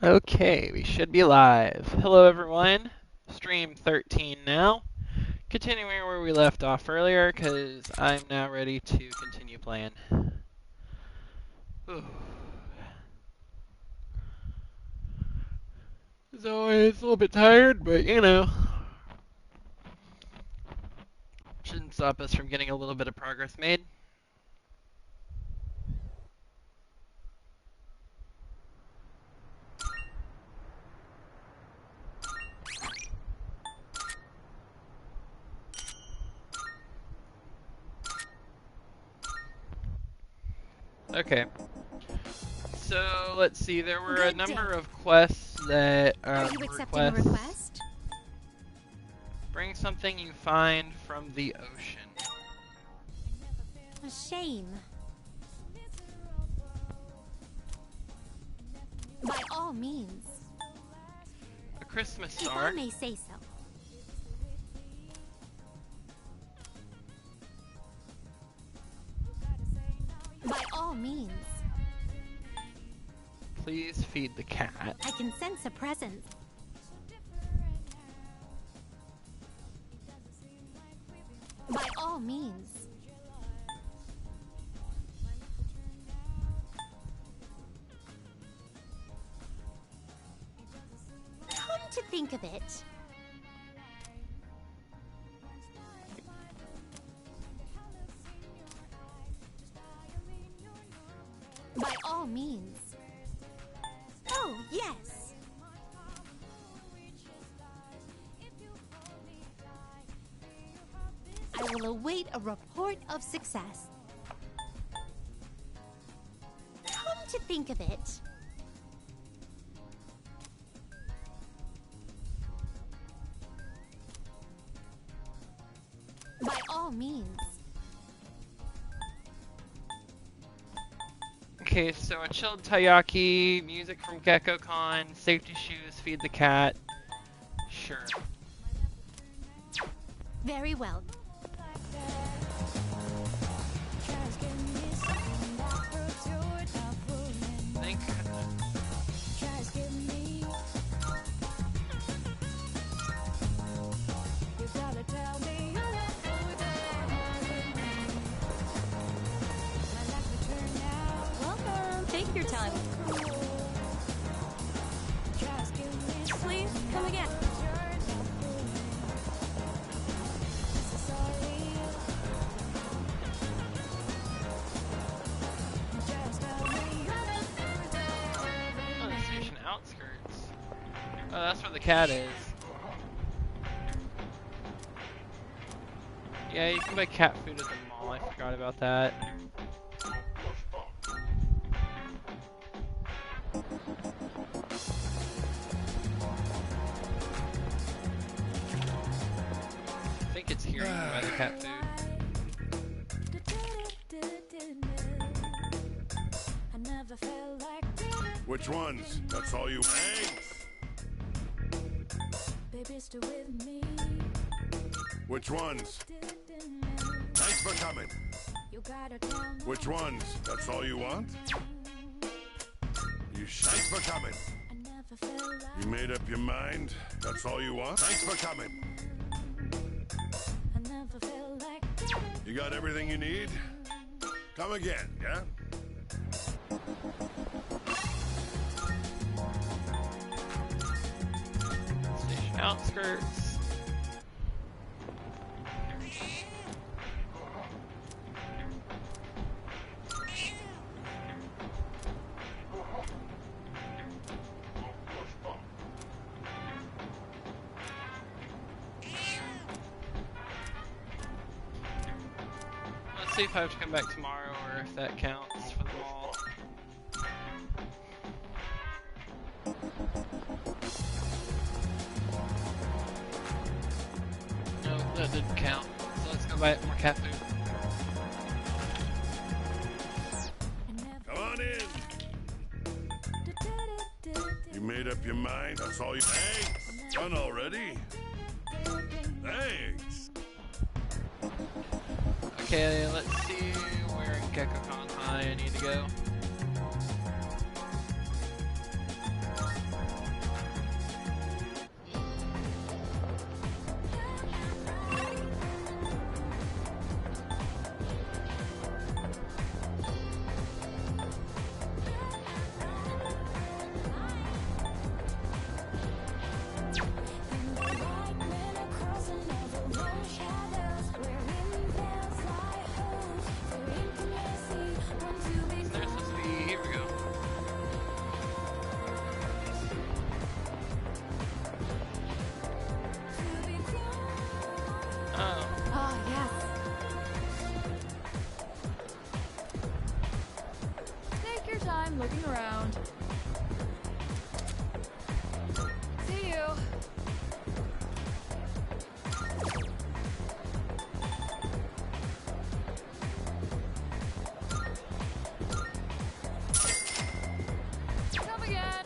Okay, we should be live. Hello everyone, stream 13 now. Continuing where we left off earlier, because I'm now ready to continue playing. Whew. As always, a little bit tired, but you know, shouldn't stop us from getting a little bit of progress made. Okay. So let's see, there were a number of quests that Are you accepting a request? Bring something you find from the ocean. A shame. By all means. A Christmas If star. I may say so. By all means. Please feed the cat. I can sense a presence. By all means. Come to think of it. By all means. Oh, yes. I will await a report of success. Come to think of it. By all means. Okay, so a chilled taiyaki, music from GeckoCon, safety shoes, feed the cat. Sure. Very well. Thank Welcome. Take your time. Please, come again. Oh, the station outskirts. Oh, that's where the cat is. Yeah, you can buy cat food at the mall. I forgot about that. I think it's here you can buy the cat food. Which ones? That's all you. Thanks. Which ones? Thanks for coming. Which ones? That's all you want? Thanks for coming. You made up your mind? That's all you want? Thanks for coming. You got everything you need? Come again, yeah? Station outskirts. Let's see if I have to come back tomorrow or if that counts for the mall. No, that didn't count. So let's go buy more cat food. Come on in. You made up your mind? That's all you. Thanks. Done already? Thanks. Okay, let's see where in GeckoCon High I need to go. around. See you. Come again.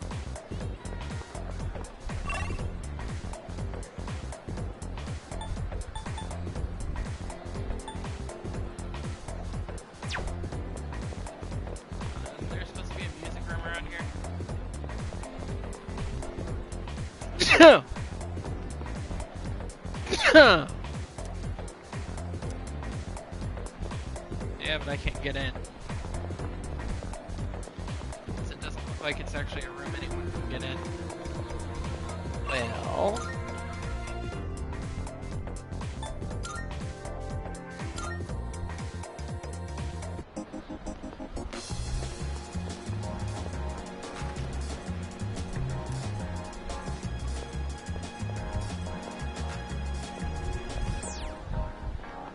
There's supposed to be a music room around here. Yeah, but I can't get in. So it doesn't look like it's actually a room anyone can get in. Well...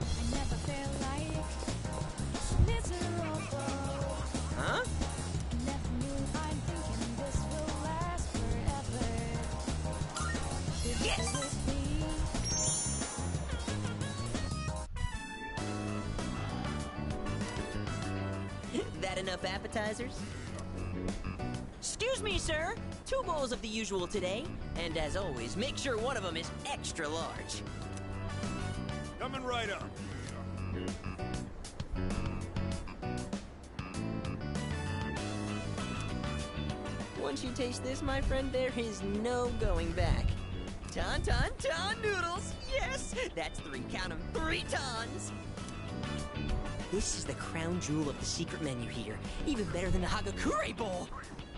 I never felt like miserable. Huh? Never knew I'm thinking this will last forever. Yes! With me. That enough appetizers? Excuse me, sir. 2 bowls of the usual today. And as always, make sure one of them is extra large. Coming right up. Once you taste this, my friend, there is no going back. Ton noodles! Yes! That's 3, count 'em, 3 tons! This is the crown jewel of the secret menu here. Even better than the Hagakure bowl!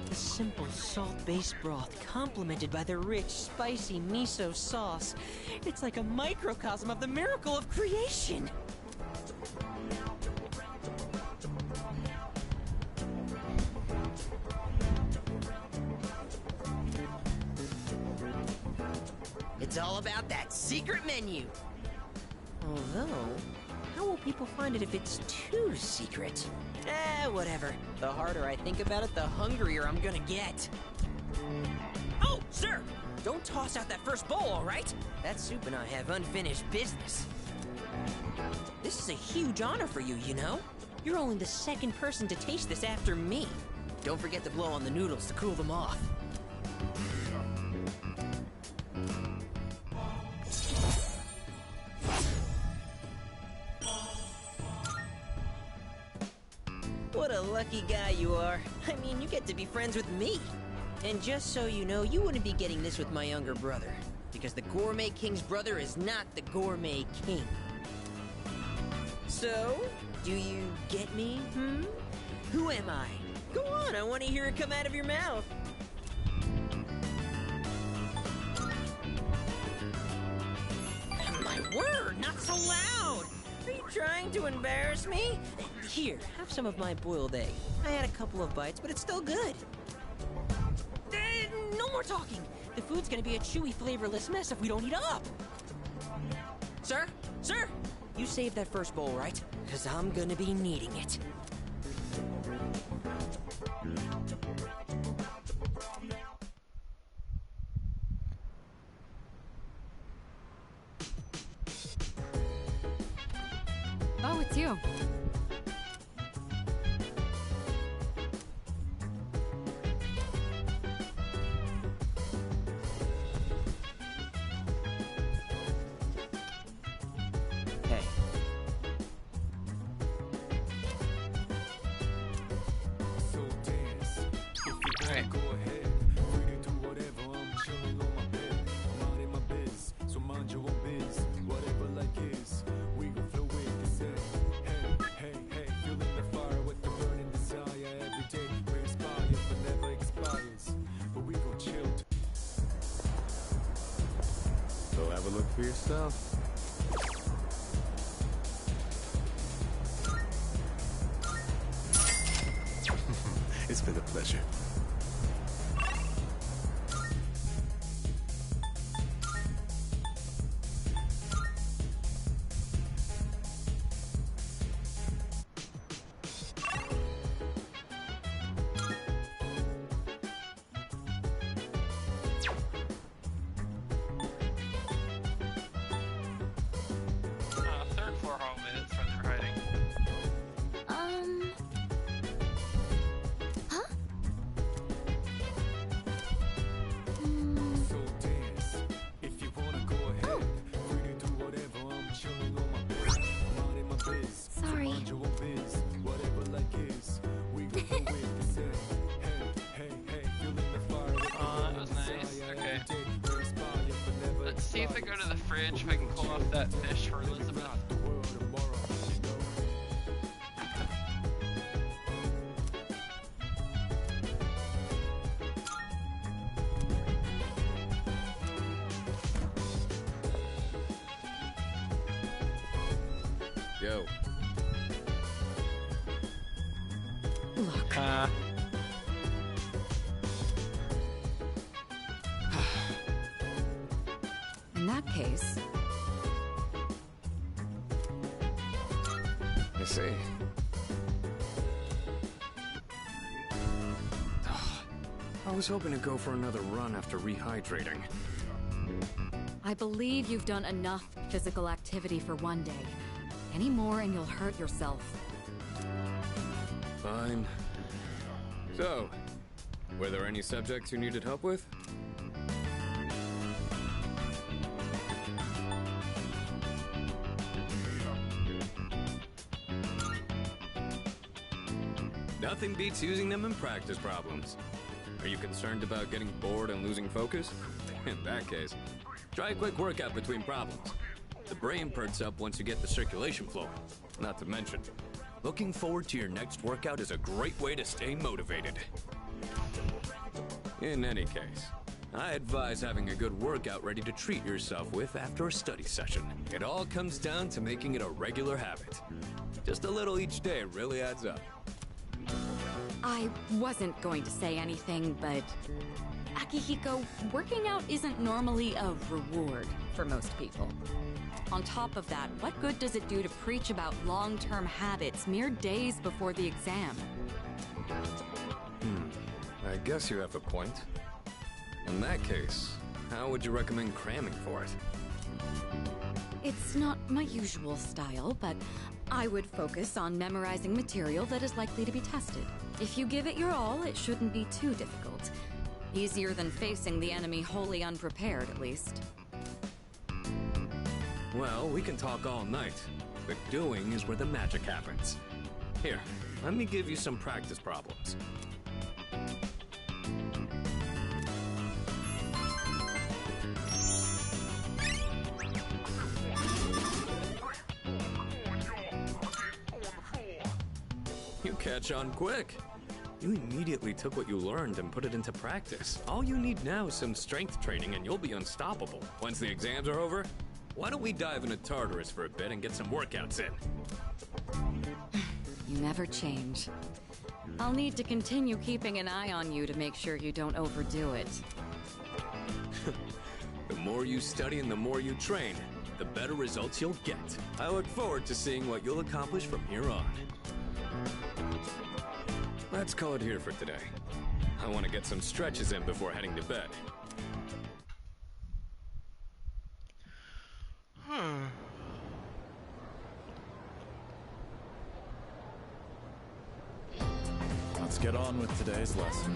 The simple salt-based broth, complemented by the rich, spicy miso sauce. It's like a microcosm of the miracle of creation! It's all about that secret menu. Although, how will people find it if it's too secret? Whatever. The harder I think about it, the hungrier I'm gonna get. Oh, sir! Don't toss out that first bowl, all right? That soup and I have unfinished business. This is a huge honor for you, you know? You're only the second person to taste this after me. Don't forget to blow on the noodles to cool them off. What a lucky guy you are. I mean, you get to be friends with me. And just so you know, you wouldn't be getting this with my younger brother. Because the Gourmet King's brother is not the Gourmet King. So, do you get me, Who am I? Go on, I want to hear it come out of your mouth. My word, not so loud! Are you trying to embarrass me? Here, have some of my boiled egg. I had a couple of bites, but it's still good. No more talking! The food's gonna be a chewy, flavorless mess if we don't eat up! Sir? Sir! You saved that first bowl, right? Because I'm gonna be needing it. Oh, it's you. Hey. So dance. If you Alright. go ahead, free to do whatever. I'm chilling on my bed. I'm minding my biz, so mind your own biz. Whatever like is, we gon' flow with this. Hey, feeling the fire with the burning desire. Every day we inspire, but never expires. But we gon' chill. So have a look for yourself. It's been a pleasure. fridge if I can pull off that fish for Elizabeth. The world tomorrow, you know. Yo, Look, in that case, I see. I was hoping to go for another run after rehydrating. I believe you've done enough physical activity for one day. Any more and you'll hurt yourself. Fine. So, were there any subjects you needed help with? Nothing beats using them in practice problems. Are you concerned about getting bored and losing focus? In that case, try a quick workout between problems. The brain perks up once you get the circulation flowing. Not to mention, looking forward to your next workout is a great way to stay motivated. In any case, I advise having a good workout ready to treat yourself with after a study session. It all comes down to making it a regular habit. Just a little each day really adds up. I wasn't going to say anything, but Akihiko, working out isn't normally a reward for most people. On top of that, what good does it do to preach about long-term habits mere days before the exam? I guess you have a point. In that case, how would you recommend cramming for it? It's not my usual style, but I would focus on memorizing material that is likely to be tested. If you give it your all, it shouldn't be too difficult. Easier than facing the enemy wholly unprepared, at least. Well, we can talk all night, but doing is where the magic happens. Here, let me give you some practice problems. You catch on quick. You immediately took what you learned and put it into practice. All you need now is some strength training and you'll be unstoppable. Once the exams are over, why don't we dive into Tartarus for a bit and get some workouts in? You never change. I'll need to continue keeping an eye on you to make sure you don't overdo it. The more you study and the more you train, the better results you'll get. I look forward to seeing what you'll accomplish from here on. Let's call it here for today. I want to get some stretches in before heading to bed. Let's get on with today's lesson.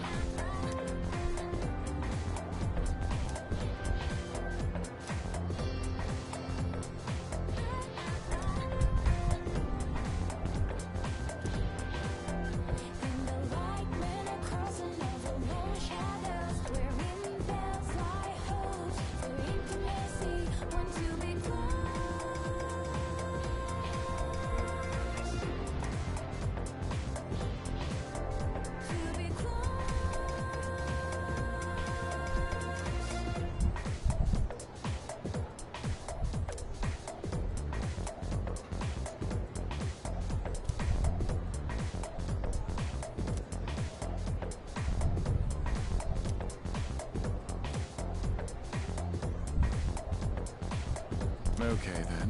In the light, when it crossing over long shadows, wherein bells lie hopes for intimacy, want to be close. To be close. Okay then.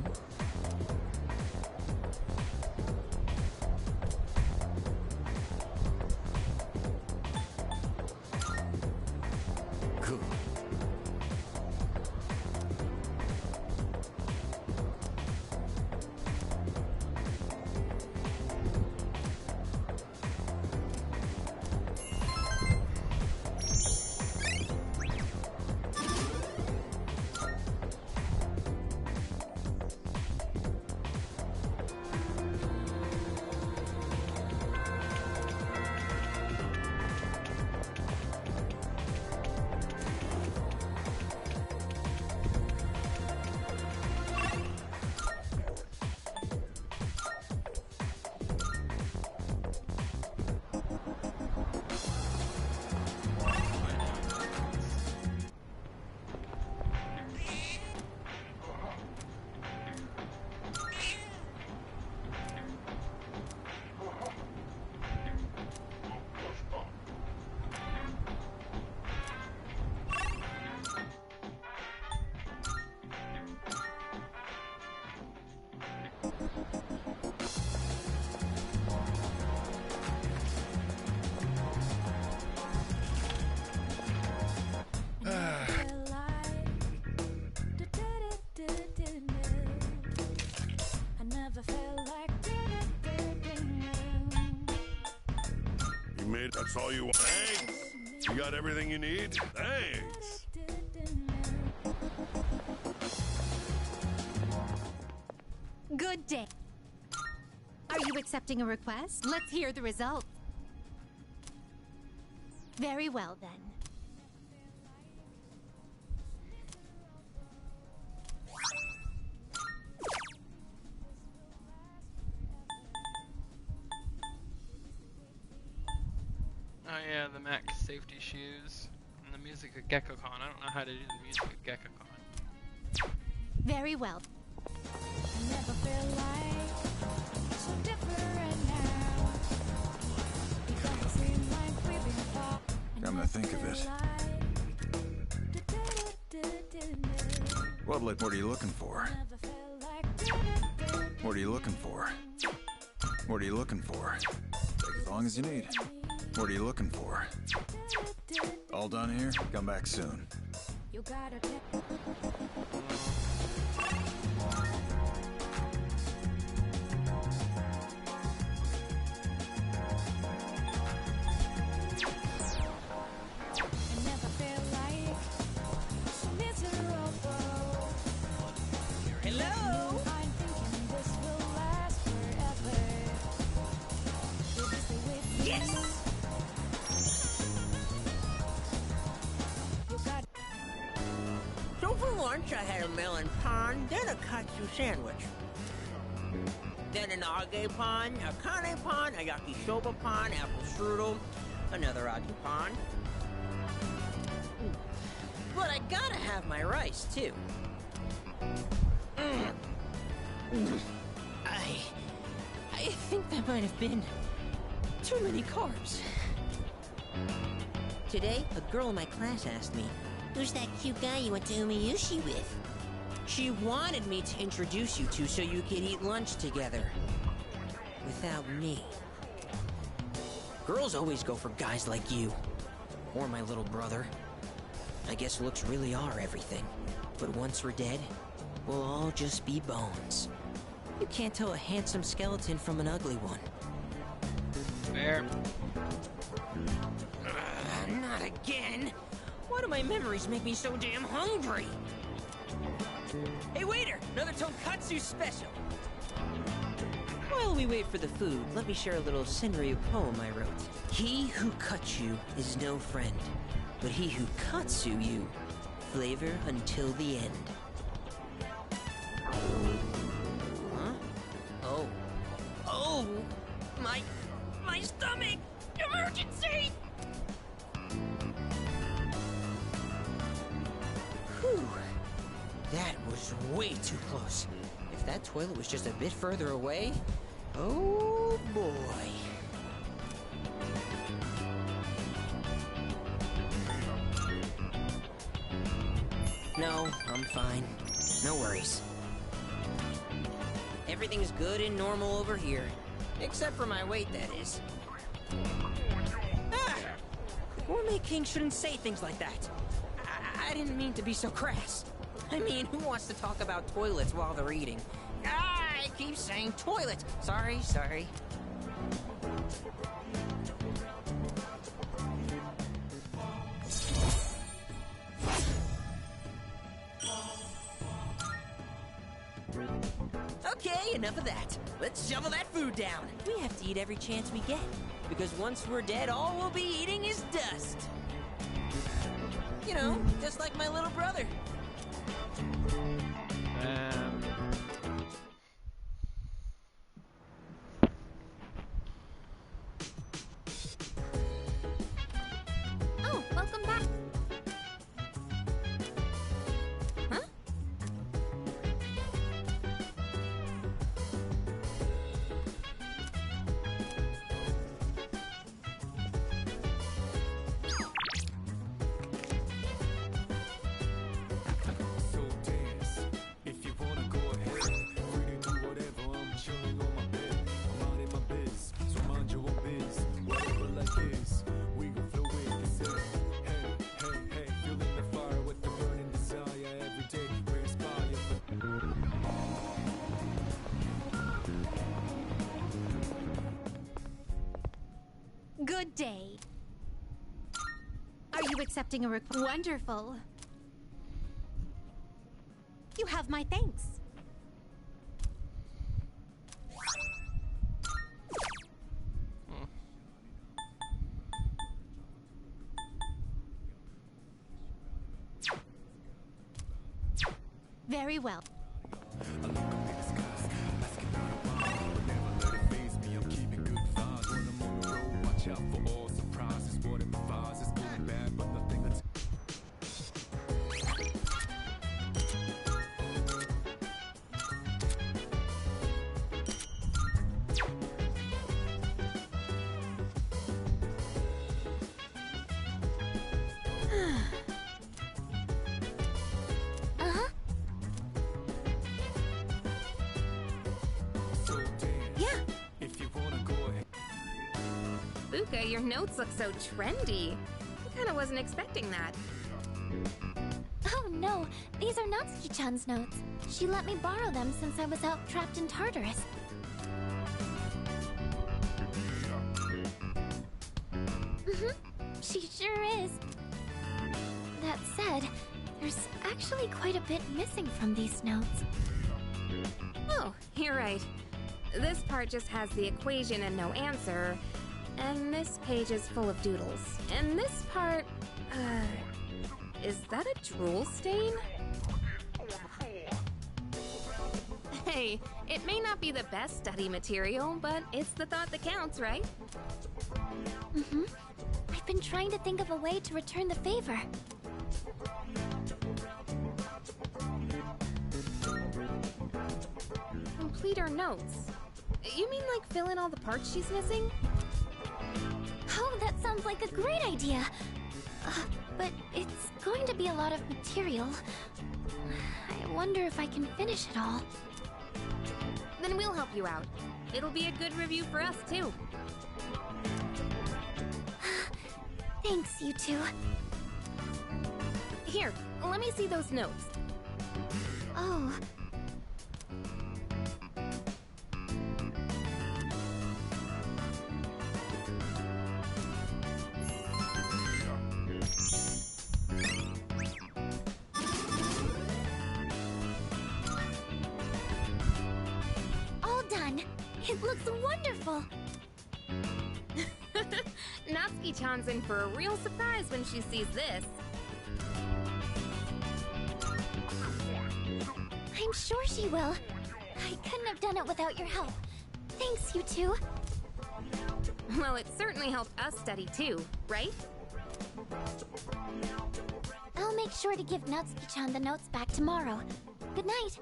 Cool. made. That's all you want. Thanks. You got everything you need? Thanks. Good day. Are you accepting a request? Let's hear the results. Very well, then. Oh yeah, the Mac safety shoes and the music of GeckoCon. I don't know how to do the music of GeckoCon. Very well. Never feel like so different now. It doesn't seem like we've been far. Come to think of it. What are you looking for? Never felt like What are you looking for? What are you looking for? Take as long as you need. What are you looking for? All done here? Come back soon. you gotta get. I never felt like so miserable. Hello? I'm thinking this will last forever. Will you stay with me? Yes! You got So for lunch, I had a melon pan, then a katsu sandwich. Then an age pan, a kane pan, a yakisoba pan, apple strudel, another age pan. But I gotta have my rice, too. I think that might have been too many carbs. Today, a girl in my class asked me, "Who's that cute guy you went to Umiyushi with?" She wanted me to introduce you to so you could eat lunch together. Without me. Girls always go for guys like you. Or my little brother. I guess looks really are everything. But once we're dead, we'll all just be bones. You can't tell a handsome skeleton from an ugly one. Fair. Not again! Why do my memories make me so damn hungry? Hey waiter, another tonkatsu special! While we wait for the food, let me share a little Senryu poem I wrote. He who cuts you is no friend, but he who katsu you, flavor until the end. Huh? Oh. Oh! My stomach! Emergency! Whew. That was way too close. If that toilet was just a bit further away, oh boy. No, I'm fine. No worries. Everything's good and normal over here. Except for my weight, that is. Ah! The Gourmet King shouldn't say things like that. I didn't mean to be so crass. I mean, who wants to talk about toilets while they're eating? I keep saying toilet. Sorry. Okay, enough of that. Let's shovel that food down. We have to eat every chance we get. Because once we're dead, all we'll be eating is dust. You know, just like my little brother. Oh, welcome back. Huh? So dance, if you wanna go ahead. Free to do whatever, I'm chilling on my bed. I'm out in my biz, so mind your own biz. Whatever like is, we gon' flow with this air. Hey, feeling the fire with the burning desire. Every day we inspire. Good day. you accepting a request? Wonderful. You have my thanks. Very well. Uh-huh. Yeah. Buka, your notes look so trendy. I kinda wasn't expecting that. Oh no, these are Natsuki-chan's notes. She let me borrow them since I was out trapped in Tartarus. She sure is. That said, there's actually quite a bit missing from these notes. Oh, you're right. This part just has the equation and no answer. And this page is full of doodles. And this part... is that a drool stain? Hey, it may not be the best study material, but it's the thought that counts, right? I've been trying to think of a way to return the favor. Complete her notes. You mean like fill in all the parts she's missing? Oh, that sounds like a great idea. But it's going to be a lot of material. I wonder if I can finish it all. Then we'll help you out. It'll be a good review for us, too. Thanks, you two. Here, let me see those notes. Oh. All done. It looks wonderful. Natsuki-chan's in for a real surprise when she sees this. I'm sure she will. I couldn't have done it without your help. Thanks, you two. Well, it certainly helped us study too, right? I'll make sure to give Natsuki-chan the notes back tomorrow. Good night.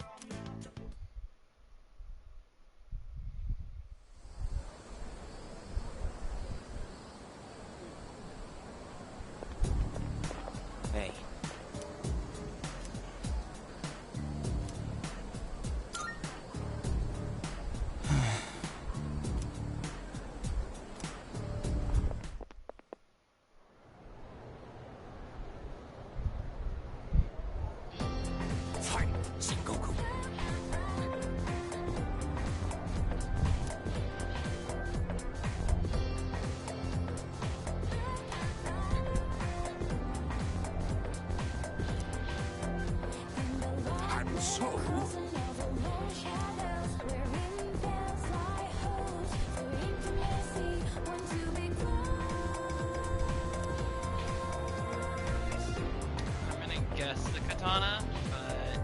Hey. Fight, Shingoku. I'm so... I'm gonna guess the katana, but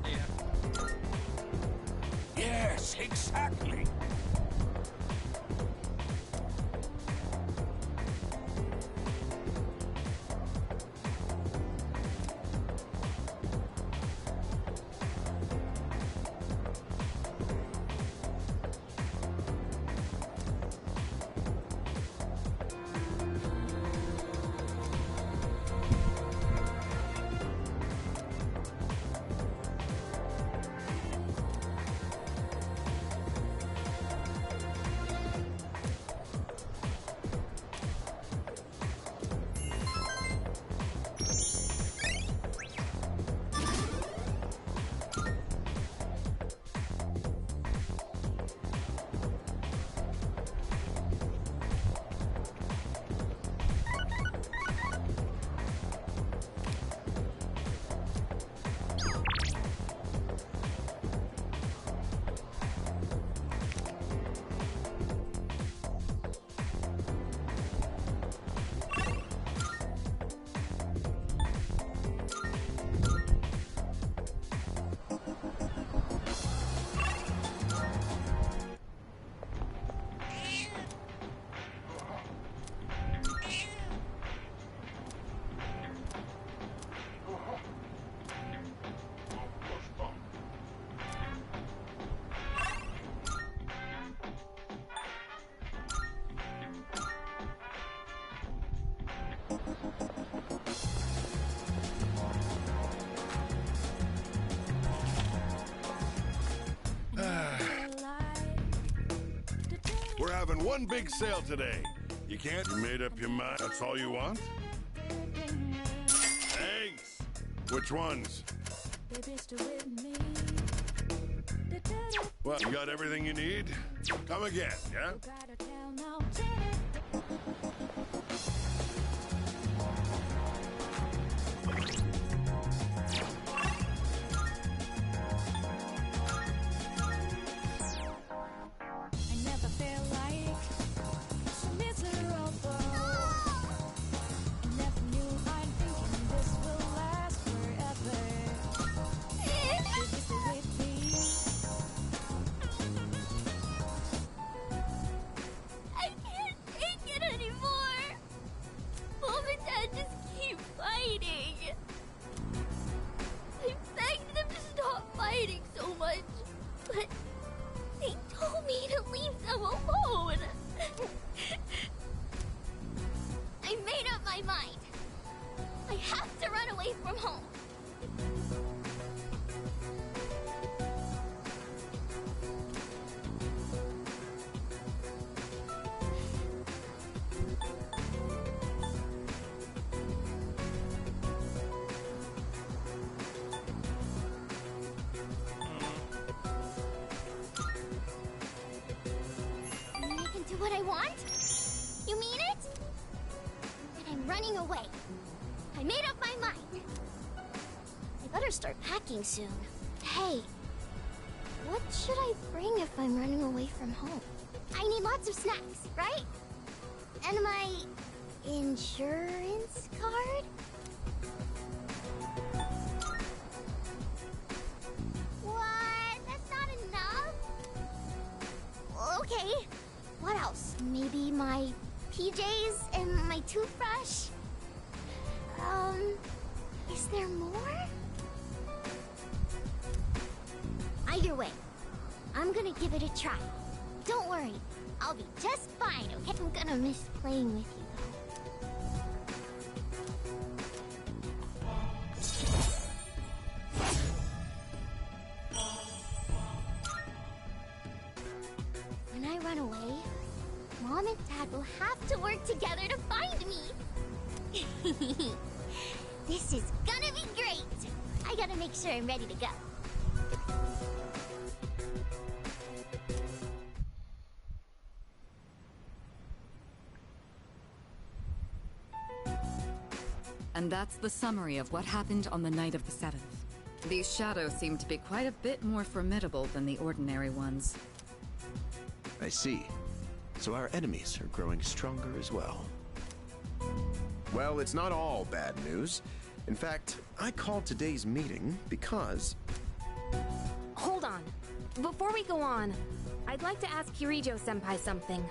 yeah. Yes, exactly. having one big sale today. You can't? You made up your mind? That's all you want? Thanks. Which ones? Well, you got everything you need? Come again, yeah? I never felt like so miserable. I never knew I'm thinking this will last forever. Did you stay with me? I can't take it anymore. Mom and Dad just keep fighting. I begged them to stop fighting so much, but they told me to leave them alone. I made up my mind. I have to run away from home. You mean I can do what I want? You mean it? Then I'm running away. I made up my mind. I better start packing soon. Hey, what should I bring if I'm running away from home? I need lots of snacks, right? And my insurance card? What? That's not enough? Okay. What else? Maybe my PJs and my toothbrush? Is there more? Either way, I'm gonna give it a try. Don't worry, I'll be just fine, okay? I'm gonna miss playing with you, though. When I run away, Mom and Dad will have to work together to find me. This is gonna be great. I gotta make sure I'm ready to go. And that's the summary of what happened on the night of the 7th. These shadows seem to be quite a bit more formidable than the ordinary ones. I see. So our enemies are growing stronger as well. Well, it's not all bad news. In fact, I called today's meeting because... Hold on. Before we go on, I'd like to ask Kirijo-senpai something.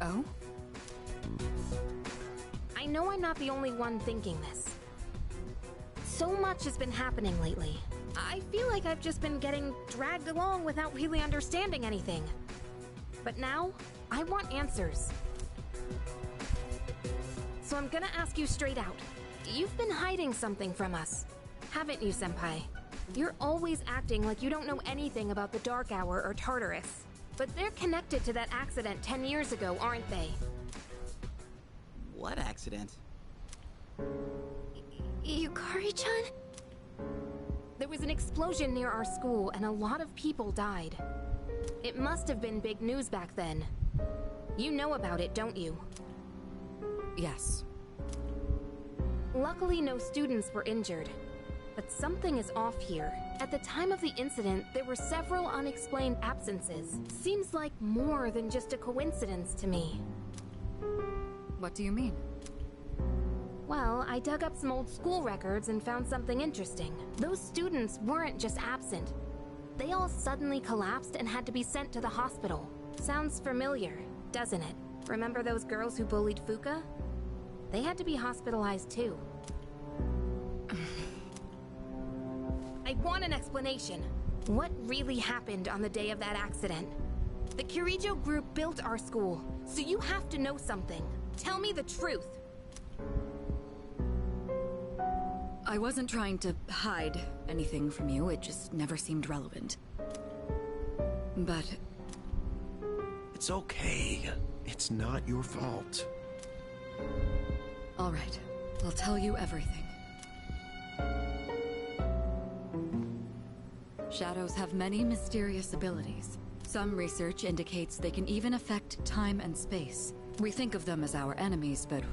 Oh? I know I'm not the only one thinking this. So much has been happening lately. I feel like I've just been getting dragged along without really understanding anything. But now, I want answers. So I'm gonna ask you straight out. You've been hiding something from us, haven't you, Senpai? You're always acting like you don't know anything about the Dark Hour or Tartarus. But they're connected to that accident 10 years ago, aren't they? What accident? Yukari-chan? There was an explosion near our school and a lot of people died. It must have been big news back then. You know about it, don't you? Yes. Luckily, no students were injured. But something is off here. At the time of the incident, there were several unexplained absences. Seems like more than just a coincidence to me. What do you mean? Well, I dug up some old school records and found something interesting. Those students weren't just absent. They all suddenly collapsed and had to be sent to the hospital. Sounds familiar, doesn't it? Remember those girls who bullied Fuka? They had to be hospitalized too. I want an explanation. What really happened on the day of that accident? The Kirijo group built our school, so you have to know something. Tell me the truth. I wasn't trying to hide anything from you, it just never seemed relevant. But It's okay. It's not your fault. All right, I'll tell you everything. Shadows have many mysterious abilities. Some research indicates they can even affect time and space. We think of them as our enemies, but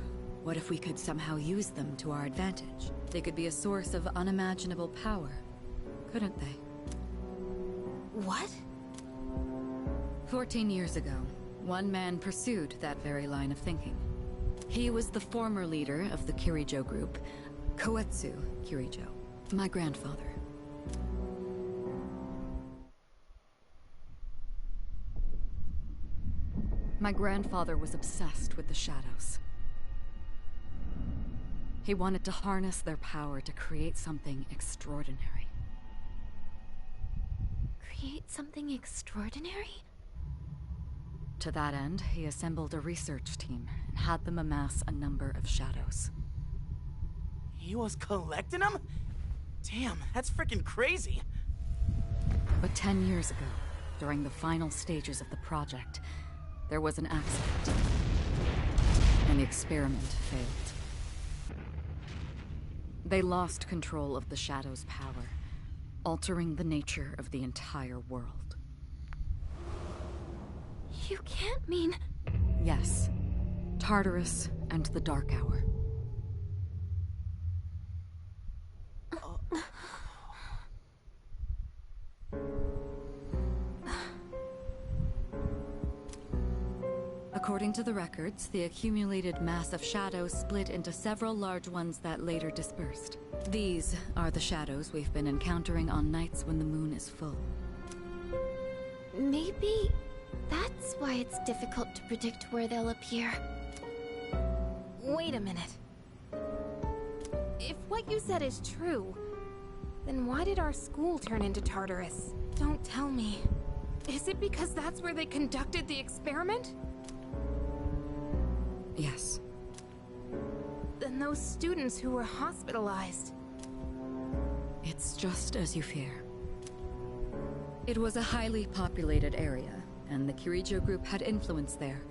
what if we could somehow use them to our advantage? They could be a source of unimaginable power, couldn't they? What? 14 years ago, one man pursued that very line of thinking. He was the former leader of the Kirijo group, Koetsu Kirijo, my grandfather. My grandfather was obsessed with the shadows. He wanted to harness their power to create something extraordinary. Create something extraordinary? To that end, he assembled a research team and had them amass a number of shadows. He was collecting them? Damn, that's freaking crazy. But 10 years ago, during the final stages of the project, there was an accident, and the experiment failed. They lost control of the Shadow's power, altering the nature of the entire world. You can't mean... Yes, Tartarus and the Dark Hour. According to the records, the accumulated mass of shadows split into several large ones that later dispersed. These are the shadows we've been encountering on nights when the moon is full. Maybe that's why it's difficult to predict where they'll appear. Wait a minute. If what you said is true, then why did our school turn into Tartarus? Don't tell me. Is it because that's where they conducted the experiment? Yes. Then those students who were hospitalized... It's just as you fear. It was a highly populated area, and the Kirijo group had influence there.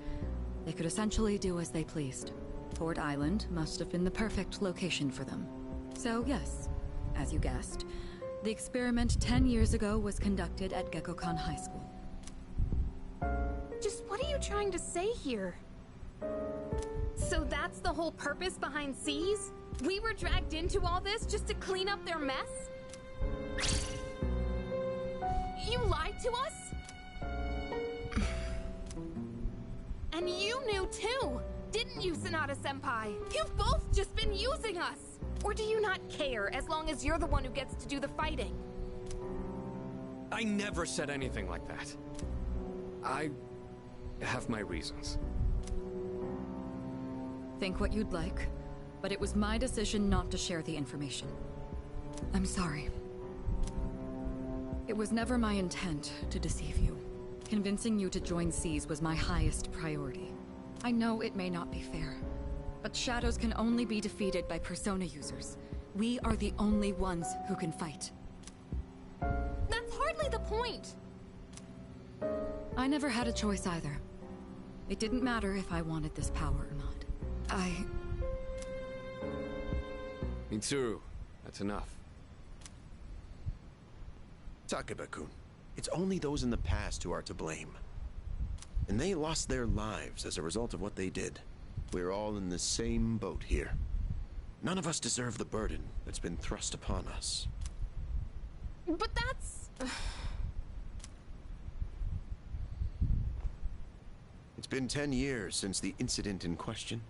They could essentially do as they pleased. Port Island must have been the perfect location for them. So yes, as you guessed, the experiment 10 years ago was conducted at Gekkokan High School. Just what are you trying to say here? So that's the whole purpose behind C's? We were dragged into all this just to clean up their mess? You lied to us? And you knew too, didn't you, Sanada-senpai? You've both just been using us! Or do you not care as long as you're the one who gets to do the fighting? I never said anything like that. I have my reasons. Think what you'd like, but it was my decision not to share the information. I'm sorry. It was never my intent to deceive you. Convincing you to join C's was my highest priority. I know it may not be fair, but shadows can only be defeated by persona users. We are the only ones who can fight. That's hardly the point! I never had a choice either. It didn't matter if I wanted this power or not. Mitsuru, that's enough. Takeba-kun, it's only those in the past who are to blame. And they lost their lives as a result of what they did. We're all in the same boat here. None of us deserve the burden that's been thrust upon us. But that's... It's been 10 years since the incident in question.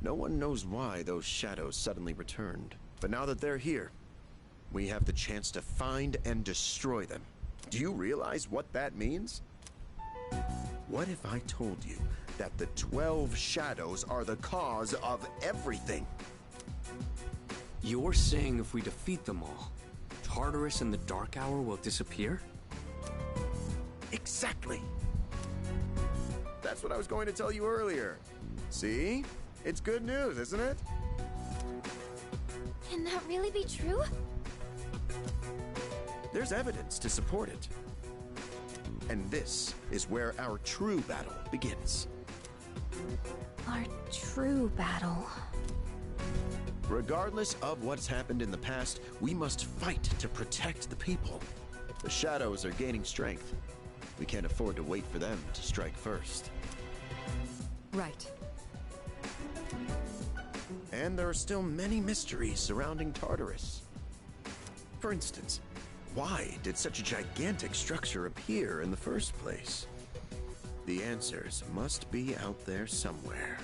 No one knows why those shadows suddenly returned. But now that they're here, we have the chance to find and destroy them. Do you realize what that means? What if I told you that the 12 shadows are the cause of everything? You're saying if we defeat them all, Tartarus and the Dark Hour will disappear? Exactly. That's what I was going to tell you earlier. See? It's good news, isn't it? Can that really be true? There's evidence to support it. And this is where our true battle begins. Our true battle. Regardless of what's happened in the past, we must fight to protect the people. The shadows are gaining strength. We can't afford to wait for them to strike first. Right. And there are still many mysteries surrounding Tartarus. For instance, why did such a gigantic structure appear in the first place? The answers must be out there somewhere.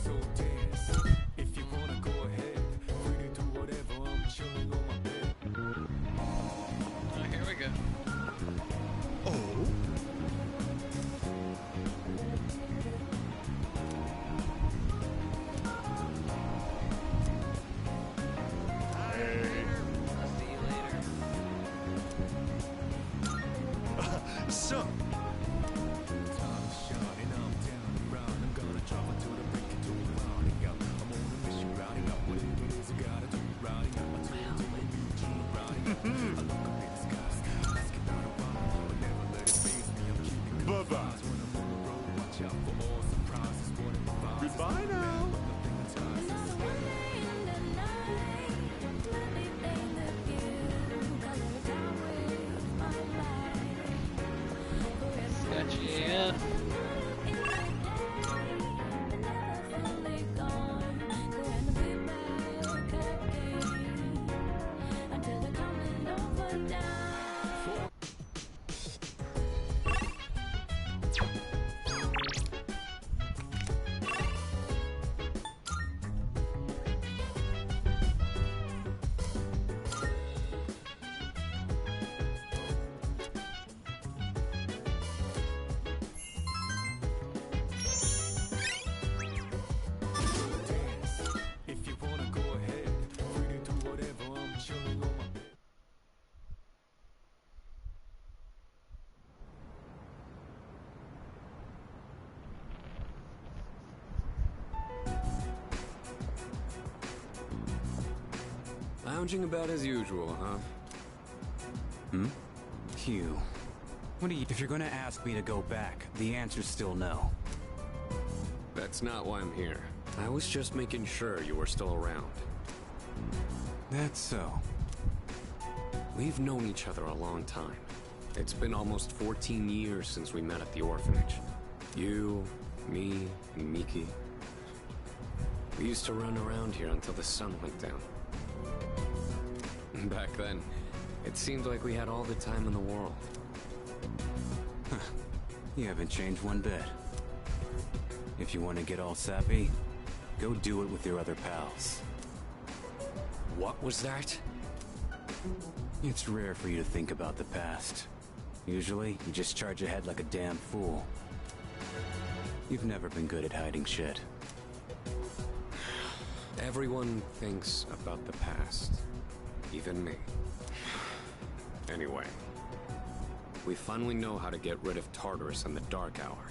So dance. If you wanna go ahead, free to do whatever. I'm chilling on my bed. Oh, here we go. Oh? I'll see you later. So, Time to shine, and I'm down and round. I'm gonna drop it to the break it to the rounding out. I'm on a mission, rounding out what it is. I gotta do rounding out. My tool to the beat, rounding out. I look up in the skies, asking out a while, but never let it faze me. I'm keeping good vibes when I'm on the road. Watch out for all surprises. Whatever vibes. goodbye now. Nothing ties. Sketchy, yeah. If you wanna go ahead, free to do whatever. I'm chilling on my bed. Lounging about as usual, huh? Hugh, what are you? If you're gonna ask me to go back, the answer's still no. That's not why I'm here. I was just making sure you were still around. That's so. We've known each other a long time. It's been almost 14 years since we met at the orphanage. You, me, and Miki. We used to run around here until the sun went down. Back then, it seemed like we had all the time in the world. You haven't changed one bit. If you want to get all sappy, go do it with your other pals. What was that? It's rare for you to think about the past. Usually, you just charge ahead like a damn fool. You've never been good at hiding shit. Everyone thinks about the past. Even me. Anyway. We finally know how to get rid of Tartarus in the Dark Hour.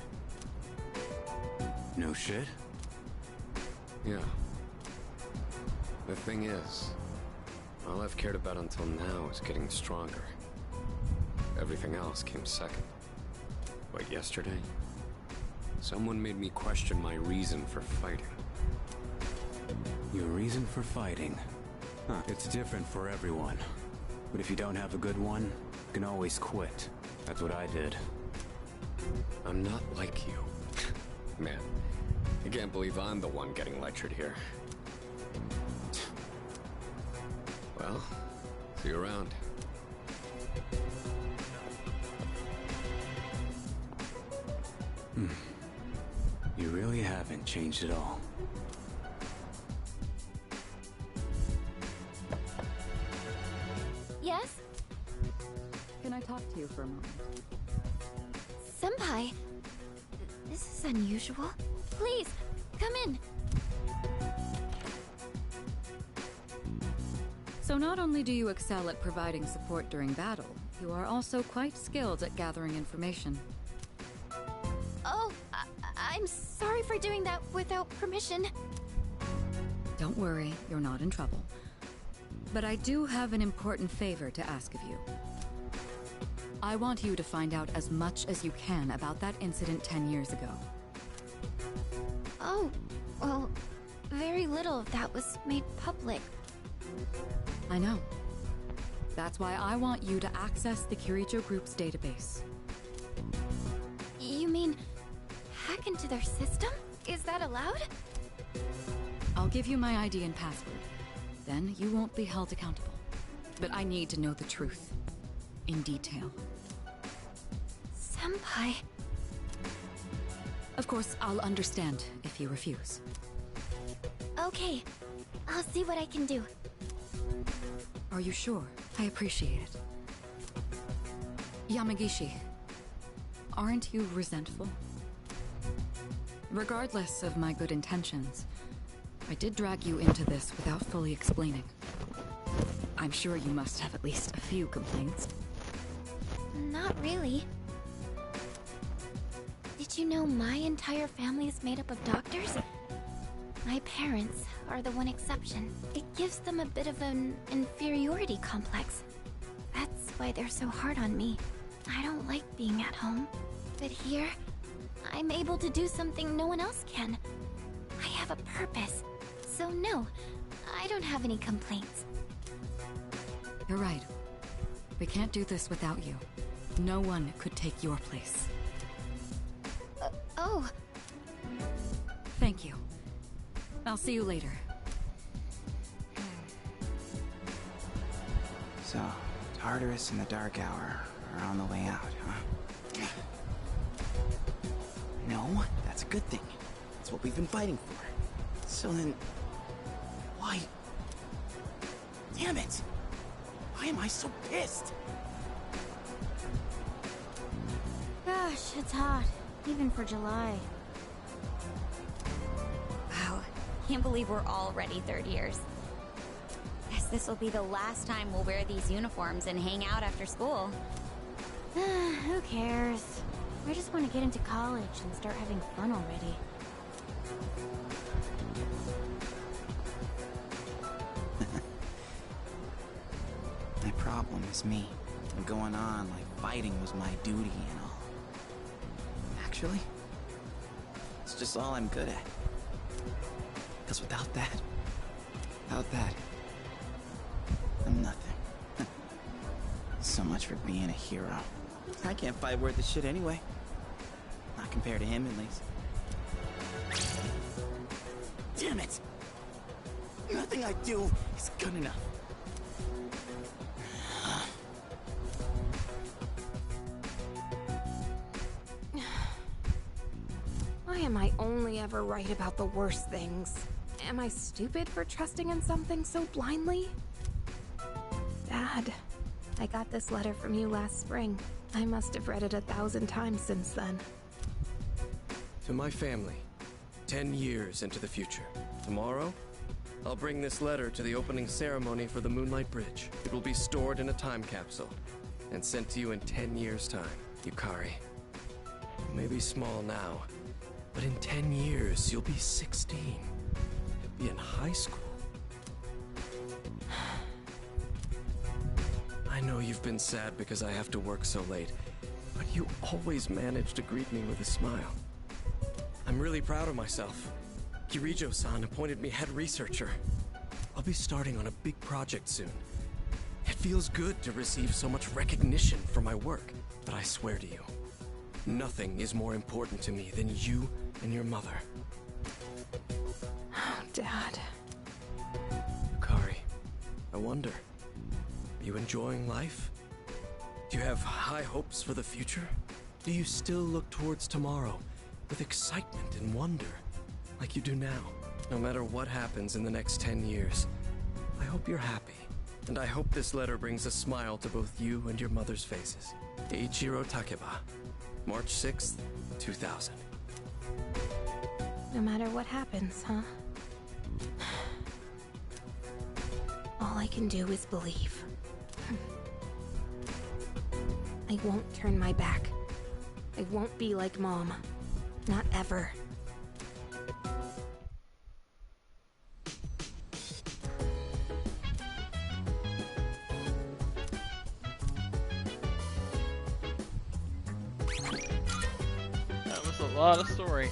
No shit? Yeah. The thing is, all I've cared about until now is getting stronger. Everything else came second. But yesterday, someone made me question my reason for fighting. Your reason for fighting? Huh. It's different for everyone. But if you don't have a good one, you can always quit. That's what I did. I'm not like you. Man, I can't believe I'm the one getting lectured here. Well, see you around. You really haven't changed at all. talk to you for a moment. Senpai, this is unusual. Please, come in. So not only do you excel at providing support during battle, you are also quite skilled at gathering information. Oh, I'm sorry for doing that without permission. Don't worry, you're not in trouble. But I do have an important favor to ask of you. I want you to find out as much as you can about that incident 10 years ago. Oh, well, very little of that was made public. I know. That's why I want you to access the Kirijo Group's database. You mean hack into their system? Is that allowed? I'll give you my ID and password. Then you won't be held accountable. But I need to know the truth. In detail. Senpai. Of course, I'll understand if you refuse. Okay, I'll see what I can do. Are you sure? I appreciate it. Yamagishi, aren't you resentful? Regardless of my good intentions, I did drag you into this without fully explaining. I'm sure you must have at least a few complaints. Not really. Did you know my entire family is made up of doctors? My parents are the one exception. It gives them a bit of an inferiority complex. That's why they're so hard on me. I don't like being at home. But here, I'm able to do something no one else can. I have a purpose. So no, I don't have any complaints. You're right. We can't do this without you. No one could take your place. Oh. Thank you. I'll see you later. So, Tartarus and the Dark Hour are on the way out, huh? No, that's a good thing. That's what we've been fighting for. So then... why... Damn it! Why am I so pissed? Gosh, it's hot. Even for July. Wow. Can't believe we're already third years. Guess this will be the last time we'll wear these uniforms and hang out after school. Who cares? I just want to get into college and start having fun already. My problem is me. I'm going on like fighting was my duty and all. Actually, it's just all I'm good at. Because without that, I'm nothing. So much for being a hero. I can't fight worth a shit anyway. Not compared to him, at least. Damn it! Nothing I do is good enough. Why am I only ever right about the worst things? Am I stupid for trusting in something so blindly? Dad, I got this letter from you last spring. I must have read it 1,000 times since then. To my family, 10 years into the future. Tomorrow, I'll bring this letter to the opening ceremony for the Moonlight Bridge. It will be stored in a time capsule and sent to you in 10 years' time. Yukari, you may be small now, but in 10 years, you'll be 16. You'll be in high school. I know you've been sad because I have to work so late, but you always manage to greet me with a smile. I'm really proud of myself. Kirijo-san appointed me head researcher. I'll be starting on a big project soon. It feels good to receive so much recognition for my work, but I swear to you, nothing is more important to me than you and your mother. Oh, Dad. Yukari, I wonder, are you enjoying life? Do you have high hopes for the future? Do you still look towards tomorrow with excitement and wonder, like you do now? No matter what happens in the next 10 years, I hope you're happy. And I hope this letter brings a smile to both you and your mother's faces. Eiichiro Takeba, March 6th, 2000. No matter what happens, huh? All I can do is believe. I won't turn my back. I won't be like Mom. Not ever. That was a lot of story.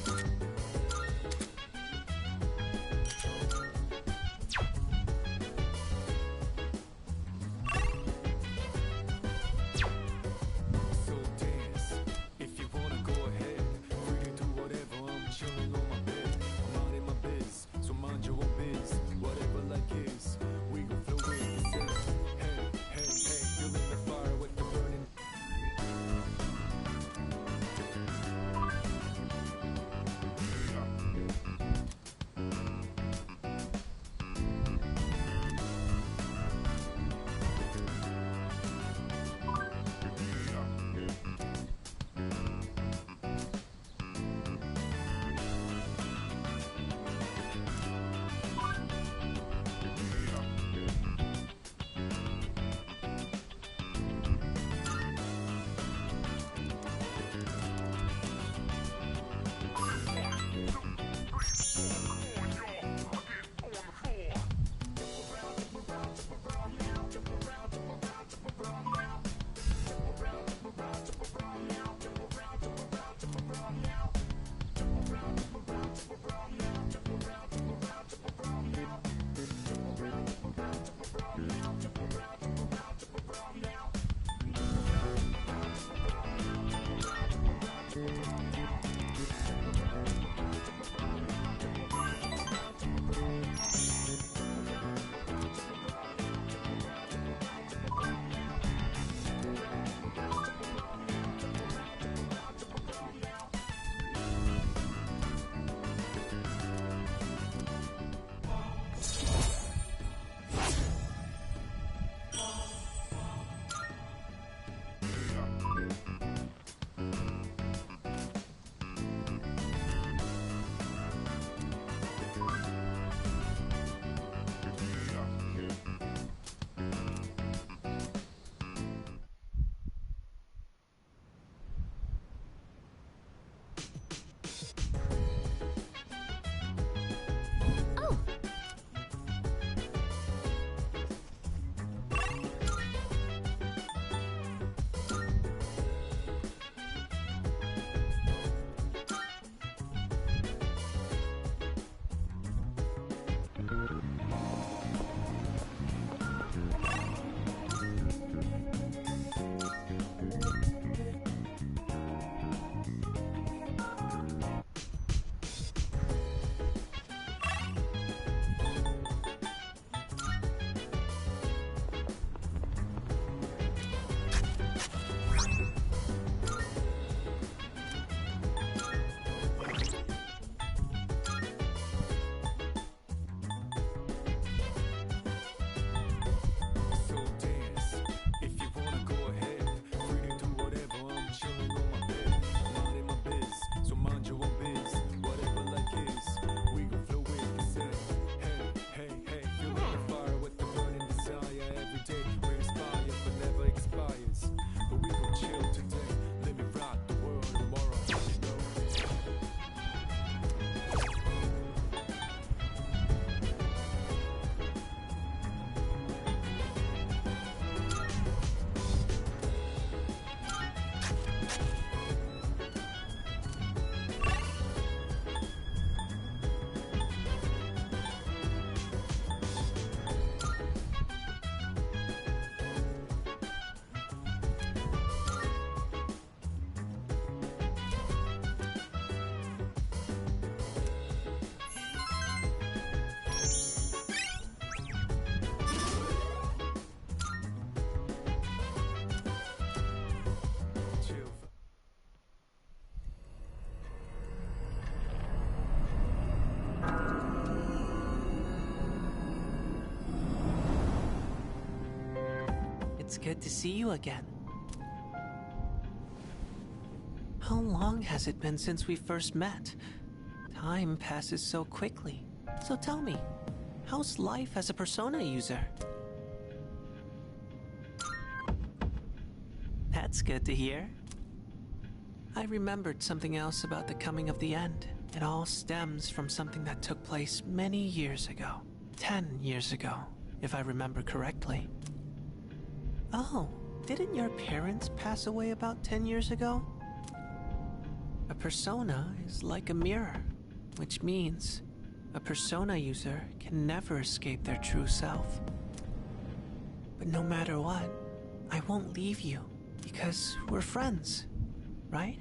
So dance, if you wanna go ahead. Free to do whatever, I'm chilling on my bed. I'm out in my biz, so mind your own biz. Whatever like is, we gon' flow with it. Hey, hey, hey, feeling the fire with the burning. It's good to see you again. How long has it been since we first met? Time passes so quickly. So tell me, how's life as a Persona user? That's good to hear. I remembered something else about the coming of the end. It all stems from something that took place many years ago. 10 years ago, if I remember correctly. Oh, didn't your parents pass away about 10 years ago? A persona is like a mirror, which means a persona user can never escape their true self. But no matter what, I won't leave you, because we're friends, right?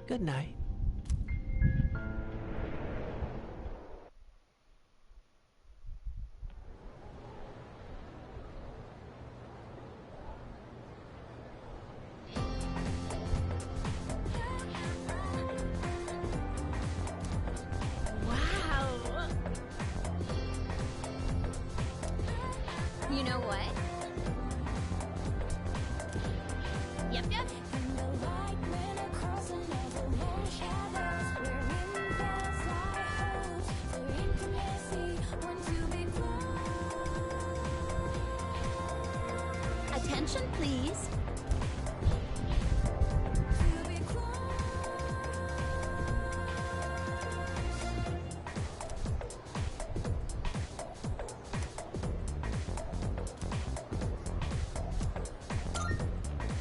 Good night. Wow. You know what? Yep, yep. Attention, please.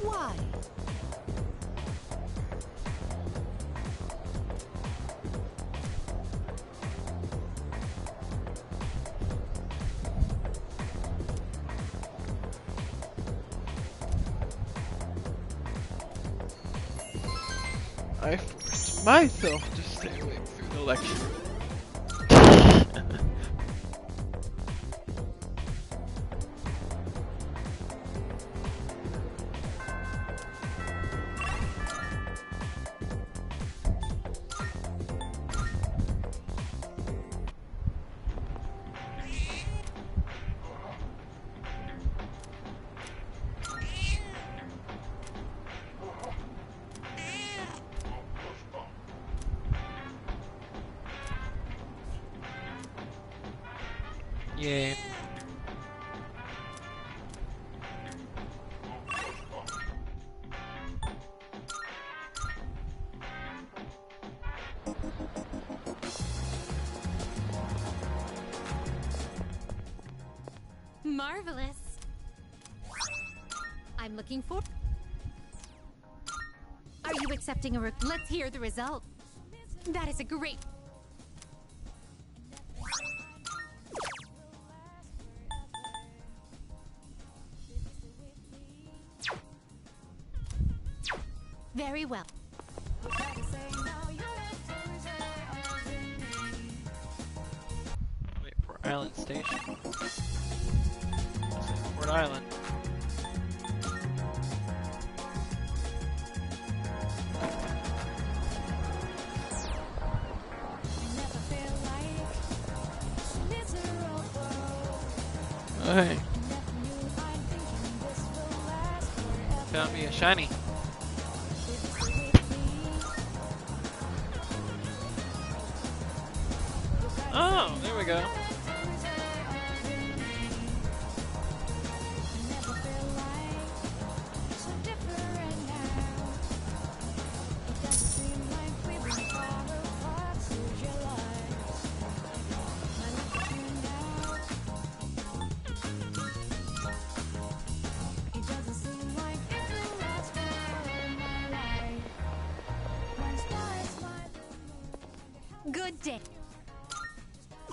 Why? I forced myself to stay awake through the lecture. Yay. Marvelous. I'm looking for. Are you accepting a Let's hear the result. That is a great. Very well. Wait, Port Island Station. Port Island. Oh, hey. Found me a shiny. Oh, there we go. Good day.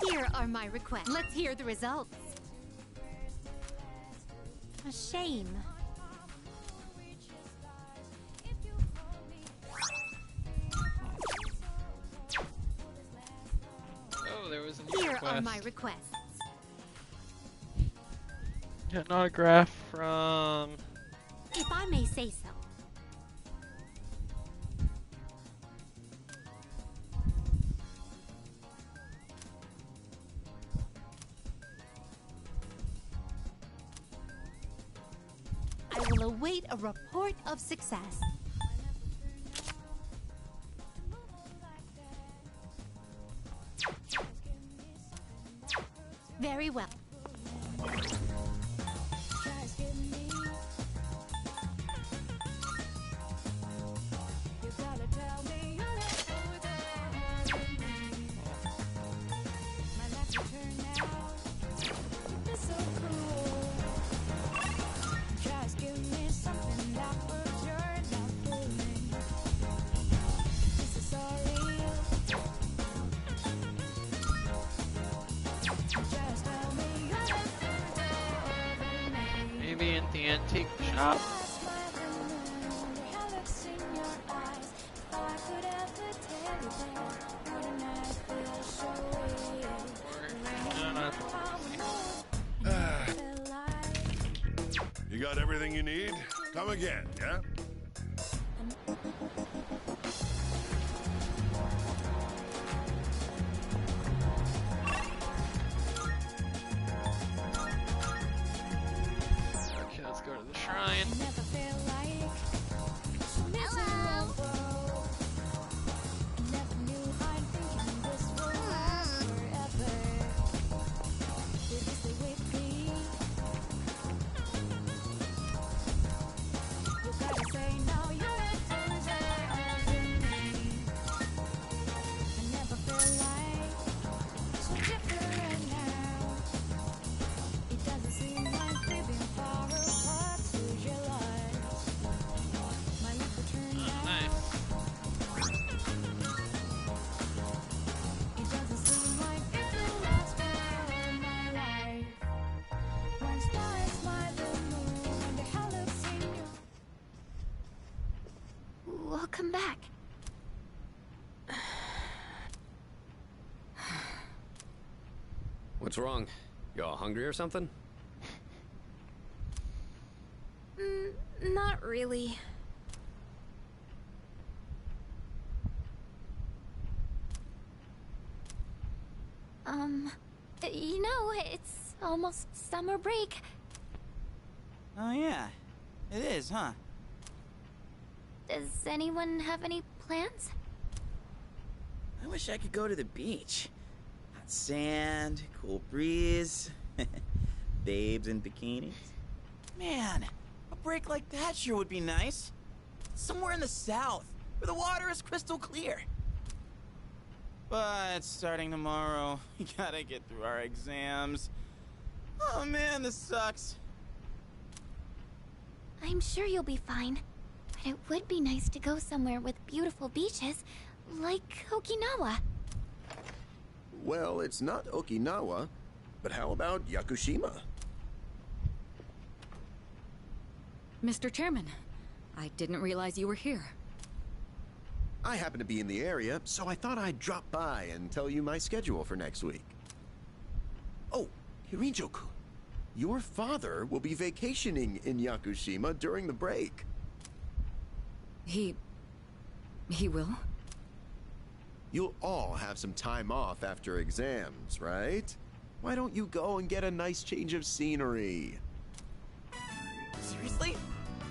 Here are my requests. Let's hear the results. A shame. Oh, there was a new Here request. are my requests. Got an autograph from... If I may say so. will await a report of success. Very well. Maybe in the antique shop? You got everything you need? Come again, yeah? Okay, let's go to the shrine. Welcome back. What's wrong? You all hungry or something? Not really. You know, it's almost summer break. Oh yeah, it is, huh? Does anyone have any plans? I wish I could go to the beach. Hot sand, cool breeze, babes in bikinis. Man, a break like that sure would be nice. Somewhere in the south, where the water is crystal clear. But starting tomorrow, we gotta get through our exams. Oh man, this sucks. I'm sure you'll be fine. But it would be nice to go somewhere with beautiful beaches, like Okinawa. Well, it's not Okinawa, but how about Yakushima? Mr. Chairman, I didn't realize you were here. I happen to be in the area, so I thought I'd drop by and tell you my schedule for next week. Oh, Hirijo-kun, your father will be vacationing in Yakushima during the break. He will? You'll all have some time off after exams, right? Why don't you go and get a nice change of scenery? Seriously?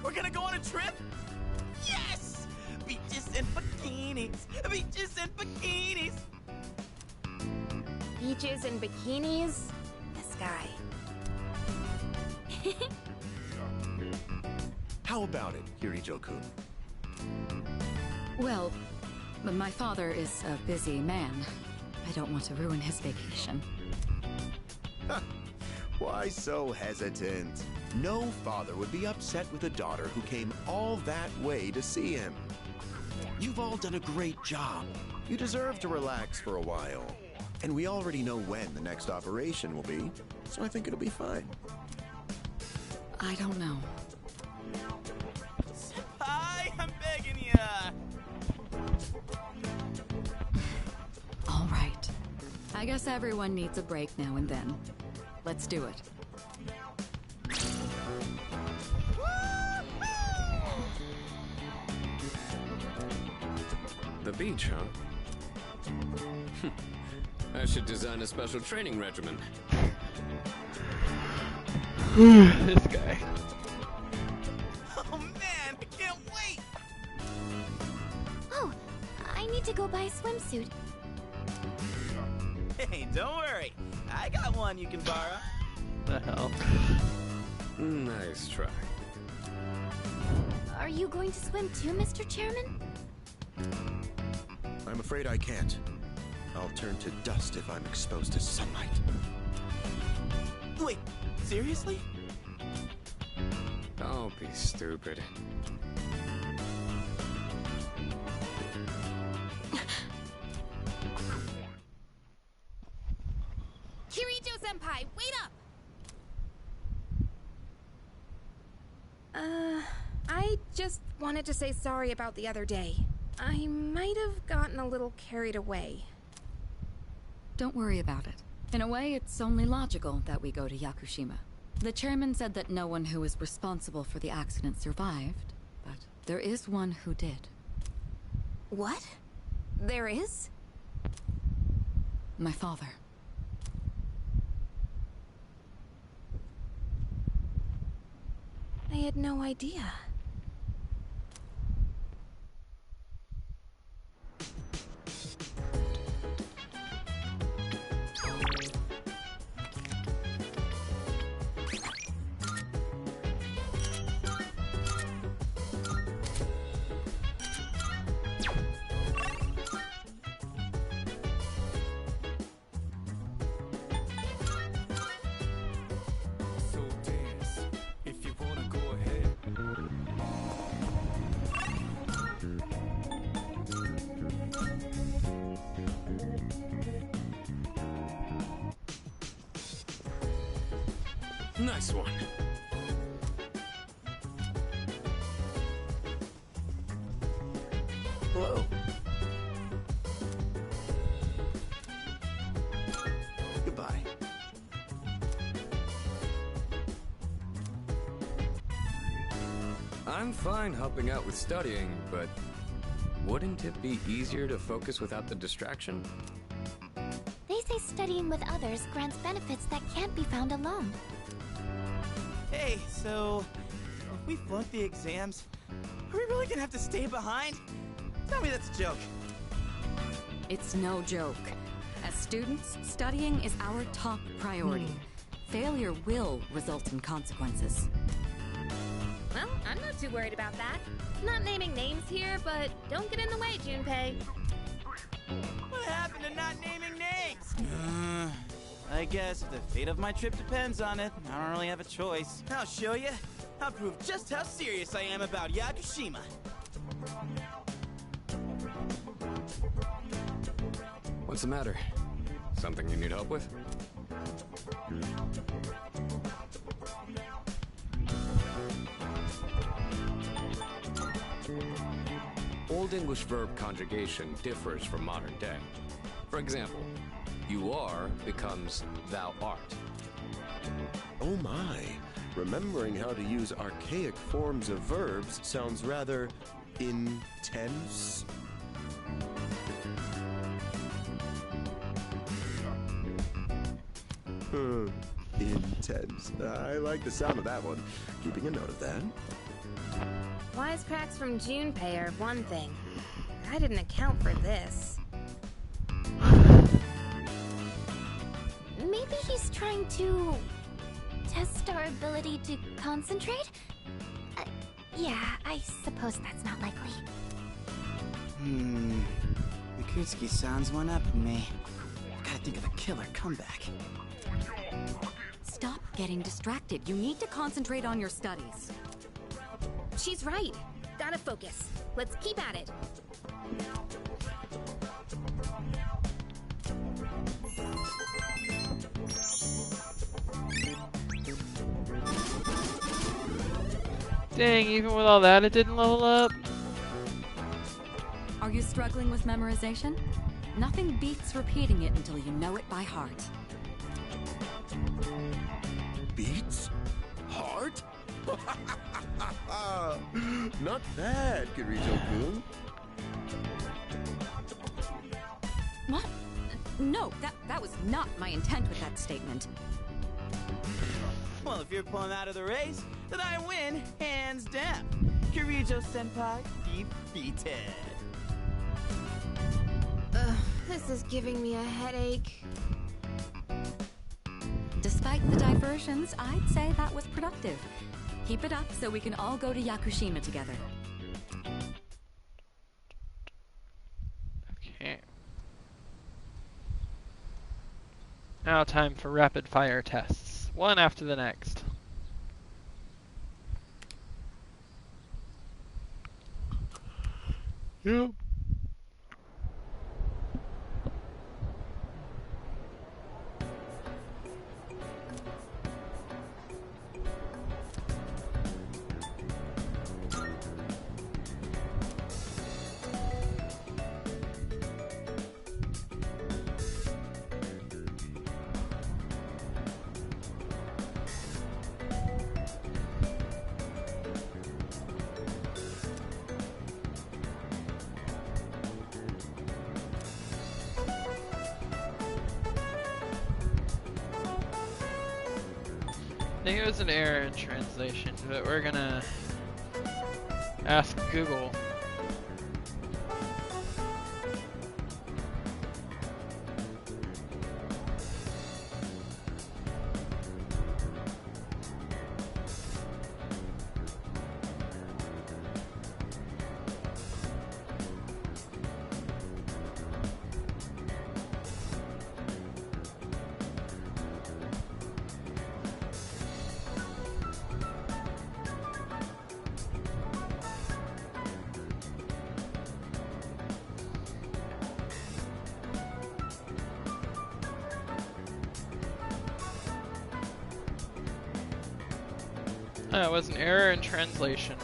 We're gonna go on a trip? Yes! Beaches and bikinis! Beaches and bikinis! Beaches and bikinis? This guy. How about it, Hirijo-kun? Well, my father is a busy man. I don't want to ruin his vacation. Why so hesitant? No father would be upset with a daughter who came all that way to see him. You've all done a great job. You deserve to relax for a while. And we already know when the next operation will be, so I think it'll be fine. I don't know. Senpai, I'm begging ya! All right. I guess everyone needs a break now and then. Let's do it. The beach, huh? I should design a special training regimen. This guy. need to go buy a swimsuit. Hey, don't worry. I got one you can borrow. The hell? Nice try. Are you going to swim too, Mr. Chairman? I'm afraid I can't. I'll turn to dust if I'm exposed to sunlight. Wait, seriously? Don't be stupid. Kirijo-senpai, wait up! I just wanted to say sorry about the other day. I might have gotten a little carried away. Don't worry about it. In a way, it's only logical that we go to Yakushima. The chairman said that no one who was responsible for the accident survived, but there is one who did. What? There is? My father. I had no idea. So dance, if you wanna go ahead. Nice one. Hello. Goodbye. I'm fine helping out with studying, but wouldn't it be easier to focus without the distraction? They say studying with others grants benefits that can't be found alone. Hey, so if we flunk the exams, are we really gonna have to stay behind? Tell me that's a joke. It's no joke. As students, studying is our top priority. Failure will result in consequences. Well, I'm not too worried about that. Not naming names here, but don't get in the way, Junpei. What happened to not naming names? I guess if the fate of my trip depends on it, I don't really have a choice. I'll show you. I'll prove just how serious I am about Yakushima. What's the matter? Something you need help with? Old English verb conjugation differs from modern day. For example, you are becomes thou art. Oh my. Remembering how to use archaic forms of verbs sounds rather intense. Intense. I like the sound of that one. Keeping a note of that. Wisecracks from Junpei are one thing. I didn't account for this. Maybe he's trying to test our ability to concentrate? Yeah, I suppose that's not likely. Yakutsuki-san's one up on me. Gotta think of a killer comeback. Stop getting distracted. You need to concentrate on your studies. She's right. Gotta focus. Let's keep at it. Dang, even with all that, it didn't level up. Are you struggling with memorization? Nothing beats repeating it until you know it by heart. Beats? Heart? Not bad, Kirijo-kun. What? No, that was not my intent with that statement. Well, if you're pulling out of the race, then I win, hands down. Kirijo-senpai defeated. This is giving me a headache. Despite the diversions, I'd say that was productive. Keep it up so we can all go to Yakushima together. Okay. Now time for rapid fire tests, one after the next. Yep. I think it was an error in translation, but we're gonna ask Google. It was an error in translation.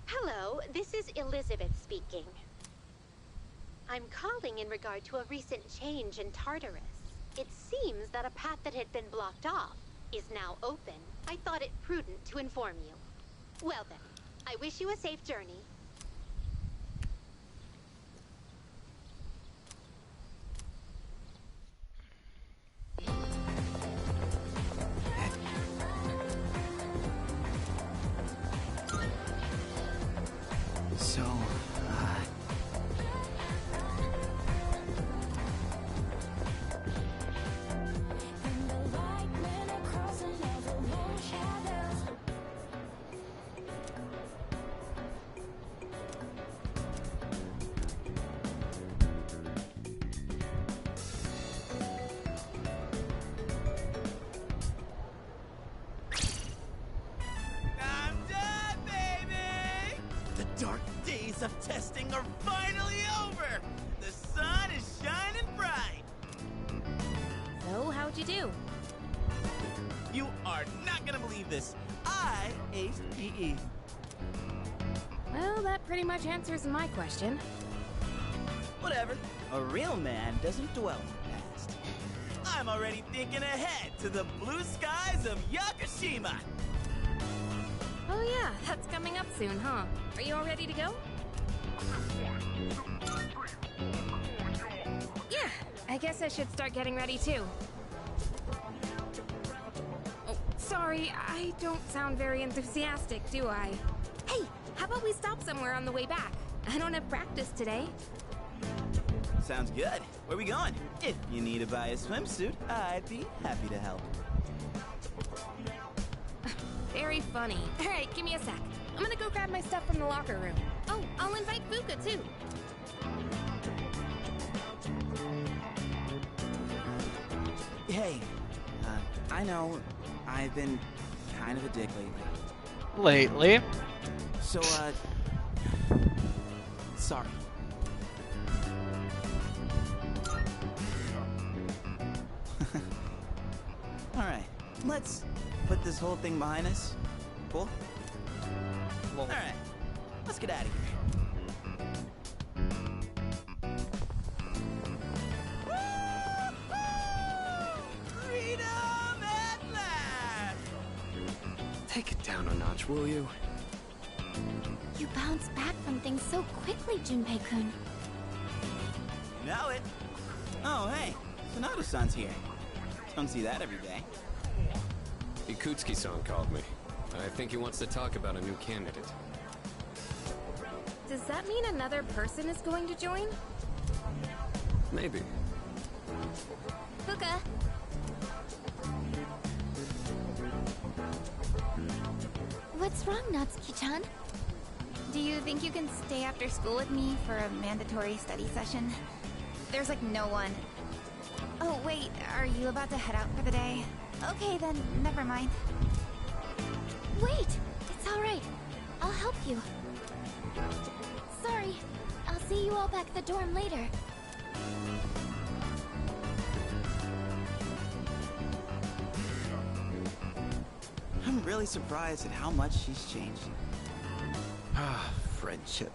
Hello, this is Elizabeth speaking. I'm calling in regard to a recent change in Tartarus. It seems that a path that had been blocked off is now open. I thought it prudent to inform you. Well then, I wish you a safe journey. So, I'm done, baby! The dark days of testing are finally over! The sun is shining bright! So, how'd you do? You are not gonna believe this. I aced PE. Well, that pretty much answers my question. Whatever. A real man doesn't dwell in the past. I'm already thinking ahead to the blue skies of Yakushima! Oh yeah, that's coming up soon, huh? Are you all ready to go? Yeah, I guess I should start getting ready too. Oh, sorry, I don't sound very enthusiastic, do I? Hey, how about we stop somewhere on the way back? I don't have practice today. Sounds good. Where we going? If you need to buy a swimsuit, I'd be happy to help. Very funny. Alright, give me a sec. I'm gonna go grab my stuff from the locker room. Oh, I'll invite Fuka too. Hey, I know I've been kind of a dick lately. Lately? So, sorry. Alright, let's put this whole thing behind us. Cool? Alright, let's get out of here. Freedom at last! Take it down a notch, will you? You bounce back from things so quickly, Junpei-kun. You know it. Oh, hey, Sonata-san's here. Don't see that every day. Ikutsuki-san called me. I think he wants to talk about a new candidate. Does that mean another person is going to join? Maybe. Fuka. What's wrong, Natsuki-chan? Do you think you can stay after school with me for a mandatory study session? There's like no one. Oh, wait, are you about to head out for the day? Okay, then, never mind. Wait! It's alright. I'll help you. Sorry. I'll see you all back at the dorm later. I'm really surprised at how much she's changed. Ah, friendship.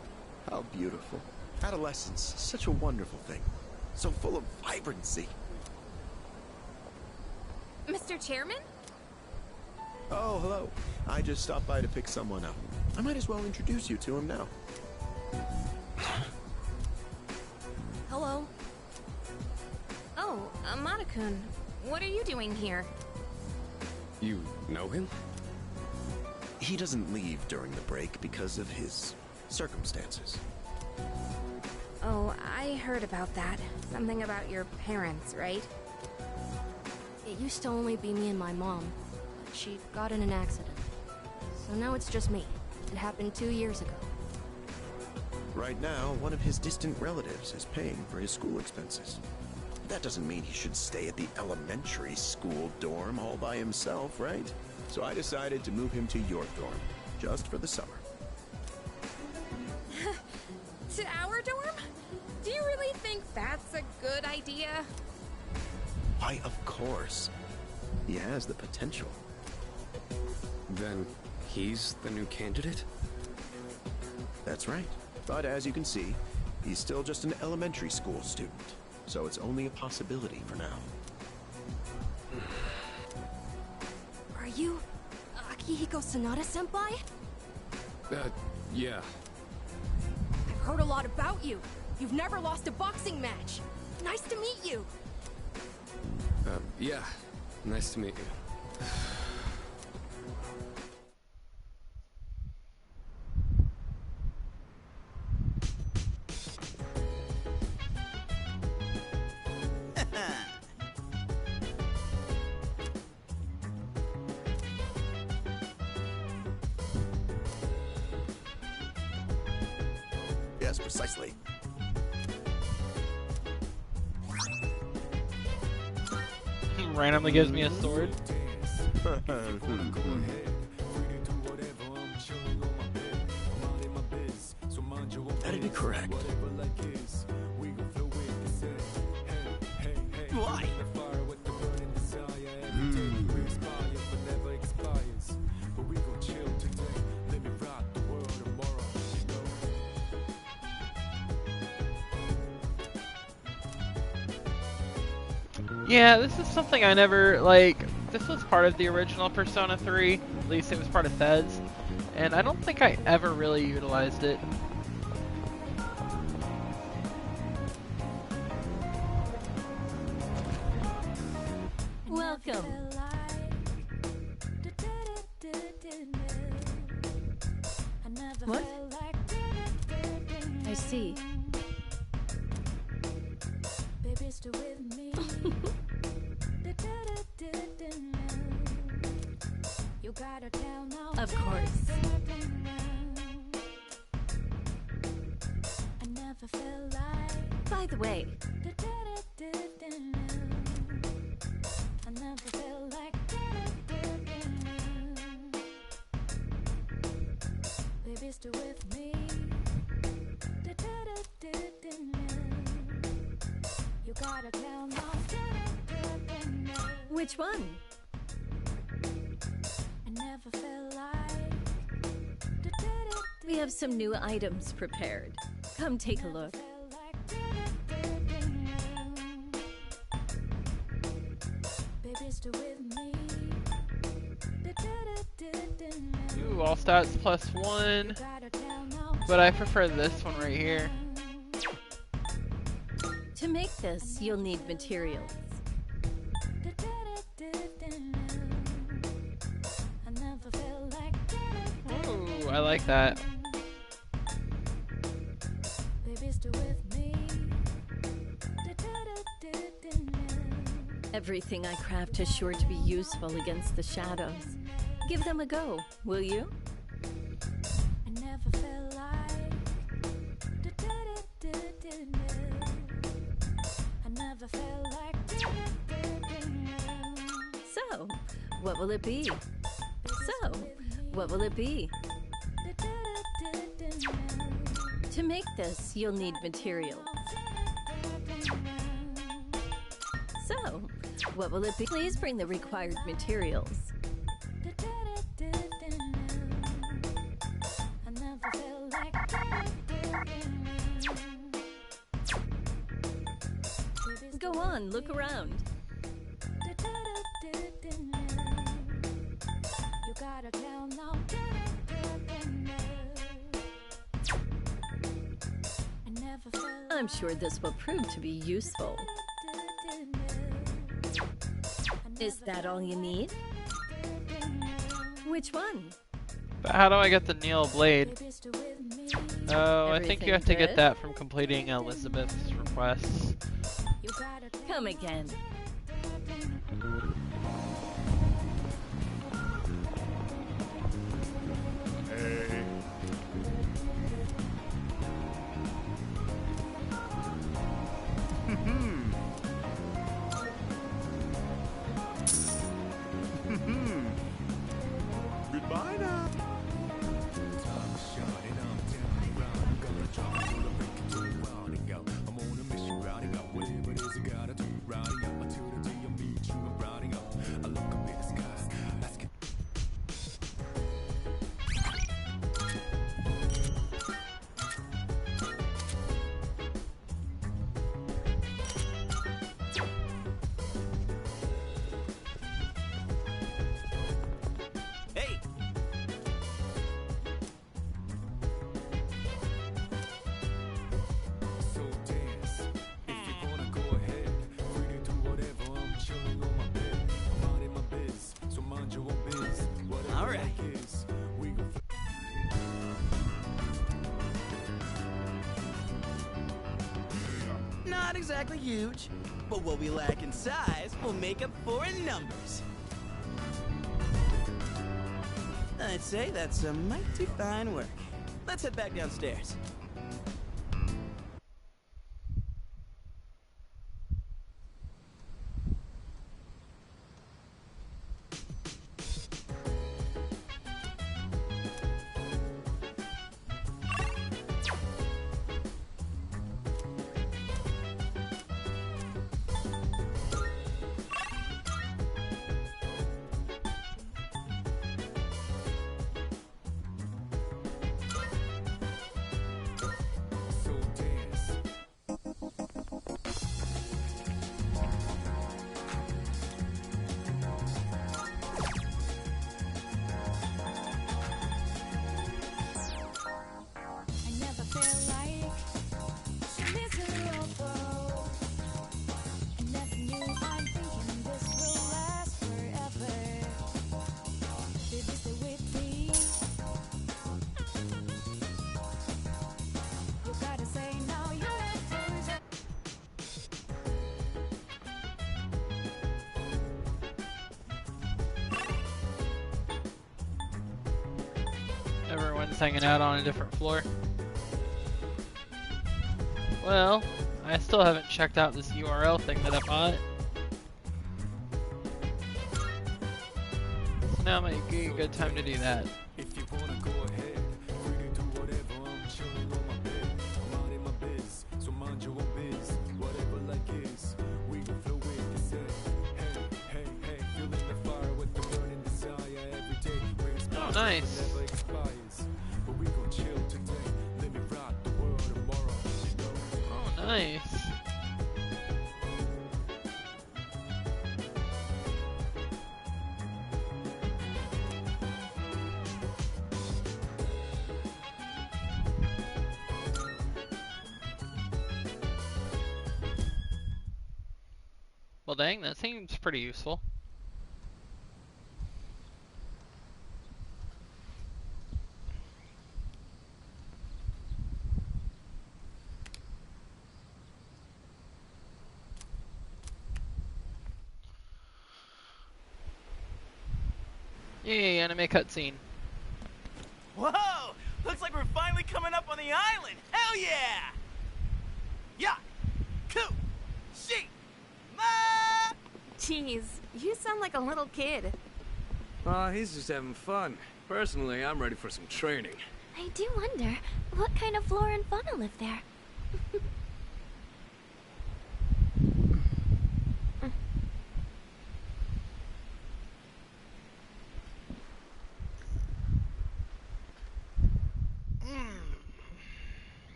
How beautiful. Adolescence, such a wonderful thing. So full of vibrancy. Mr. Chairman? Oh, hello. I just stopped by to pick someone up. I might as well introduce you to him now. Hello. Oh, Amada-kun, what are you doing here? You know him? He doesn't leave during the break because of his circumstances. Oh, I heard about that. Something about your parents, right? It used to only be me and my mom, but she got in an accident. So now it's just me. It happened 2 years ago. Right now, one of his distant relatives is paying for his school expenses. That doesn't mean he should stay at the elementary school dorm all by himself, right? So I decided to move him to your dorm, just for the summer. To our dorm? Do you really think that's a good idea? Why, of course. He has the potential. Then he's the new candidate? That's right. But as you can see, he's still just an elementary school student. So it's only a possibility for now. Are you Akihiko Sanada-senpai? Yeah. I've heard a lot about you. You've never lost a boxing match. Nice to meet you. Yeah. Nice to meet you. Yes, precisely. He randomly gives me a sword. That'd be correct. Why? Yeah, this is something I never, like, this was part of the original Persona 3, at least it was part of Feds, and I don't think I ever really utilized it. Welcome. What? I see. Of course. By the way, Baby, stay with me. You gotta tell now. Which one? I never felt like. We have some new items prepared. Come take a look. Baby, stay with me. Ooh, all stats +1. But I prefer this one right here. To make this, you'll need materials. Ooh, I like that. Everything I craft is sure to be useful against the shadows. Give them a go, will you? I never felt like. I never felt like. So, what will it be? So, what will it be? To make this, you'll need materials. So, what will it be? Please bring the required materials. I never felt like. Go on, look around. You gotta tell now. I never felt. I'm sure this will prove to be useful. Is that all you need? Which one? But how do I get the Neil blade? Oh, I think you have to get good? that from completing Elizabeth's requests. Come again. Hey. Goodbye now. Hey! So dance. If you wanna go ahead, free to do whatever. I'm chilling on my bed. I'm minding my biz, so mind your own biz. Whatever All right. like is, we gon' Not exactly huge, but what we lack in size will make up for in numbers. I'd say that's a mighty fine work. Let's head back downstairs. so dance. I never felt like miserable. I never knew I'm thinking this will last forever. Baby, stay with me. You gotta say now you have to. Everyone's hanging out on a different floor. Well, I still haven't checked out this URL thing that I bought. So now might be a good time to do that. If you wanna go ahead, free to do nice. Never expires. But we gon' chill today. Let me rock the world tomorrow. You know? Oh, nice. Well, dang, that seems pretty useful. Yay, anime cutscene. Whoa! Looks like we're finally coming up on the island! Hell yeah! Yeah! Ku! She! Ma! Jeez, you sound like a little kid. Aw, he's just having fun. Personally, I'm ready for some training. I do wonder, what kind of flora and fauna live there?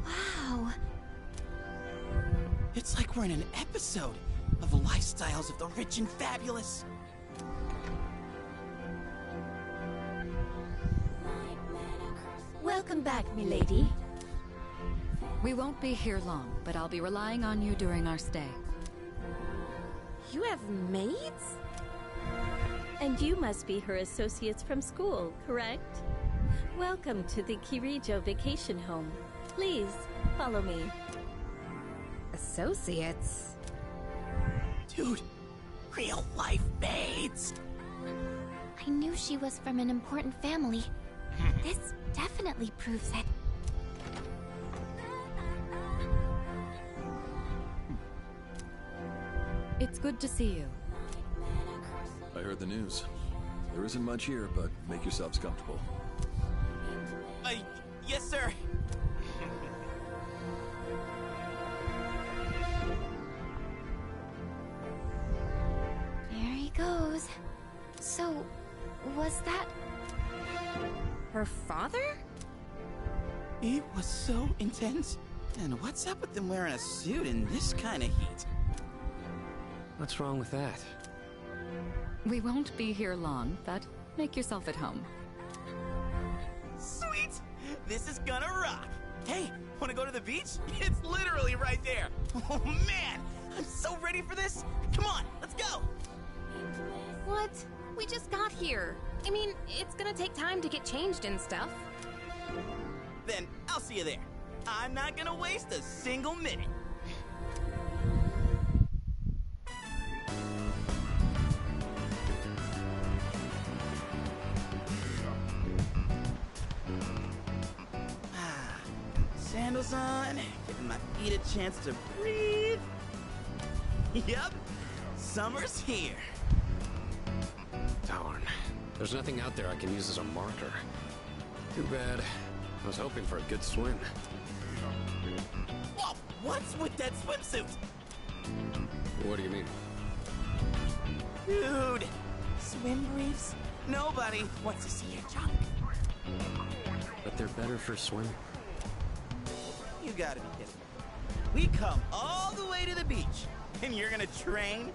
Wow. It's like we're in an episode of Lifestyles of the Rich and Fabulous. Welcome back, milady. We won't be here long, but I'll be relying on you during our stay. You have maids? And you must be her associates from school, correct? Welcome to the Kirijo vacation home. Please, follow me. Associates? Dude, real life maids. I knew she was from an important family. This definitely proves it. It's good to see you. I heard the news. There isn't much here, but make yourselves comfortable. Yes, sir. There he goes. So, was that... Her father? It was so intense. And what's up with them wearing a suit in this kind of heat? What's wrong with that? We won't be here long, but make yourself at home. Sweet! This is gonna rock! Hey, wanna go to the beach? It's literally right there! Oh man! I'm so ready for this! Come on, let's go! What? We just got here. I mean, it's gonna take time to get changed and stuff. Then I'll see you there. I'm not gonna waste a single minute. Sandals on, giving my feet a chance to breathe. Yep, summer's here. Darn. There's nothing out there I can use as a marker. Too bad. I was hoping for a good swim. Whoa, what's with that swimsuit? What do you mean? Dude, swim briefs? Nobody wants to see your junk. But they're better for swimming. You gotta be kidding me. We come all the way to the beach, and you're gonna train?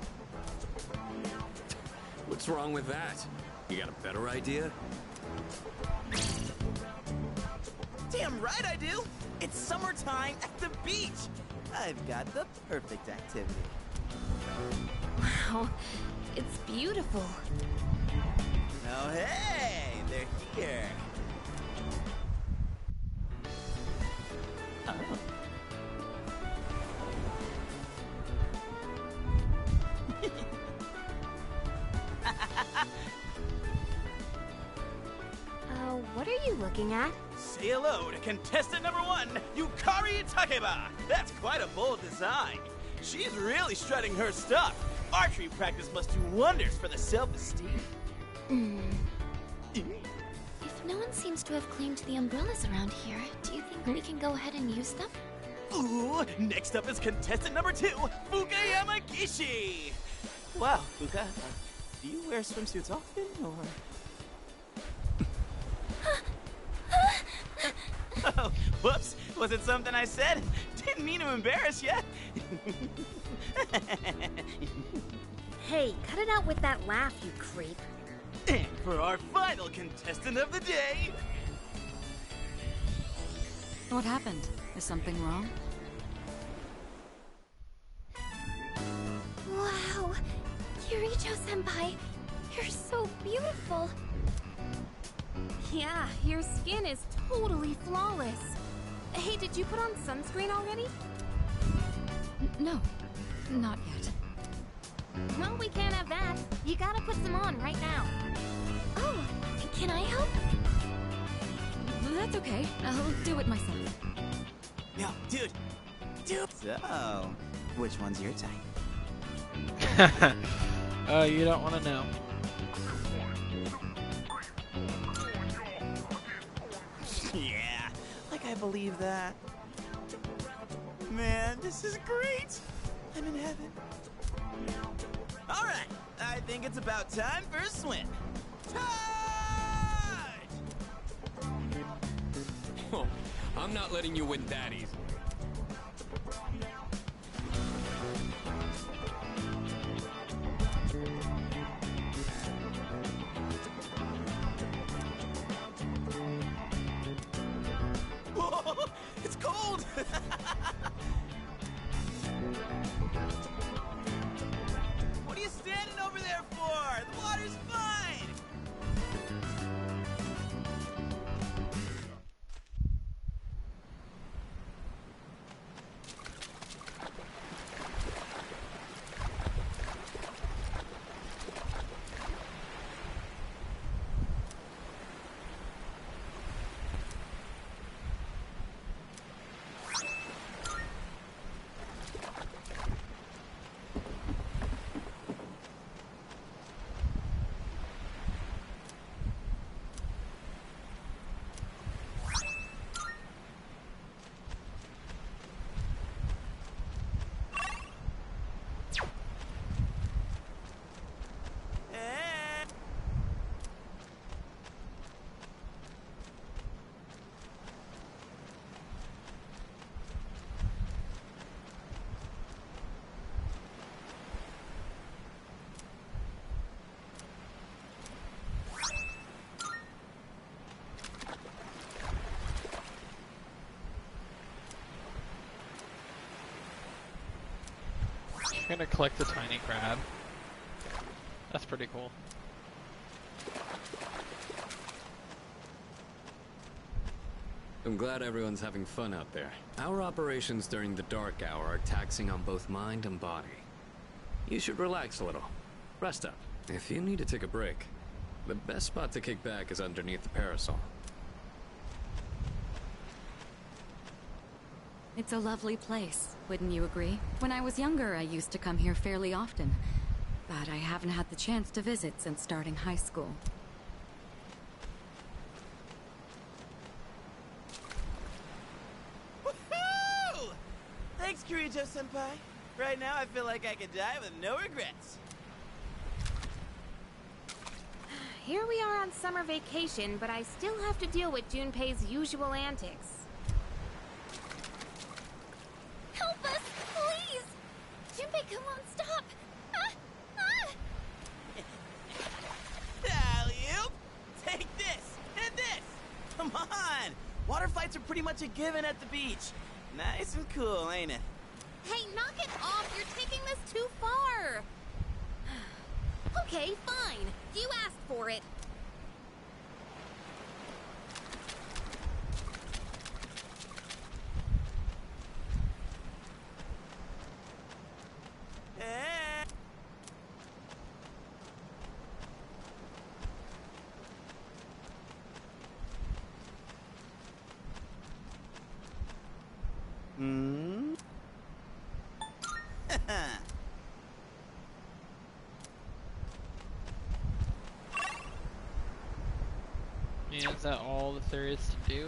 What's wrong with that? You got a better idea? Damn right I do! It's summertime at the beach! I've got the perfect activity. Wow, it's beautiful. Oh, hey! They're here! Oh. What are you looking at? Say hello to contestant number 1, Yukari Takeba! That's quite a bold design. She's really strutting her stuff. Archery practice must do wonders for the self-esteem. If no one seems to have claimed the umbrellas around here, do you think we can go ahead and use them? Ooh, next up is contestant number 2, Fuka Yamagishi. Wow, Fuka, do you wear swimsuits often, or? Oh, whoops, was it something I said? Didn't mean to embarrass you. Hey, cut it out with that laugh, you creep. And for our final contestant of the day... What happened? Is something wrong? Wow. Kirijo-senpai, you're so beautiful. Yeah, your skin is totally flawless. Hey, did you put on sunscreen already? No, not yet. Well, we can't have that. You gotta put some on right now. Oh, can I help? That's okay. I'll do it myself. No, dude. So, which one's your type? You don't want to know. Yeah, like I believe that. Man, this is great. I'm in heaven. All right, I think it's about time for a swim. Tide! Oh, I'm not letting you win that easy. Whoa, it's cold! What are you standing over there for? The water's fine! You're gonna collect the tiny crab. That's pretty cool. I'm glad everyone's having fun out there. Our operations during the dark hour are taxing on both mind and body. You should relax a little. Rest up. If you need to take a break, the best spot to kick back is underneath the parasol. It's a lovely place, wouldn't you agree? When I was younger, I used to come here fairly often, but I haven't had the chance to visit since starting high school. Woohoo! Thanks, Kirijo-senpai. Right now, I feel like I could die with no regrets. Here we are on summer vacation, but I still have to deal with Junpei's usual antics. Help us, please! Junpei, come on, stop! Alley-oop! Take this, and this! Come on! Water fights are pretty much a given at the beach. Nice and cool, ain't it? Hey, knock it off! You're taking this too far! Okay, fine. You asked for it. Hmm? Man, is that all that there is to do?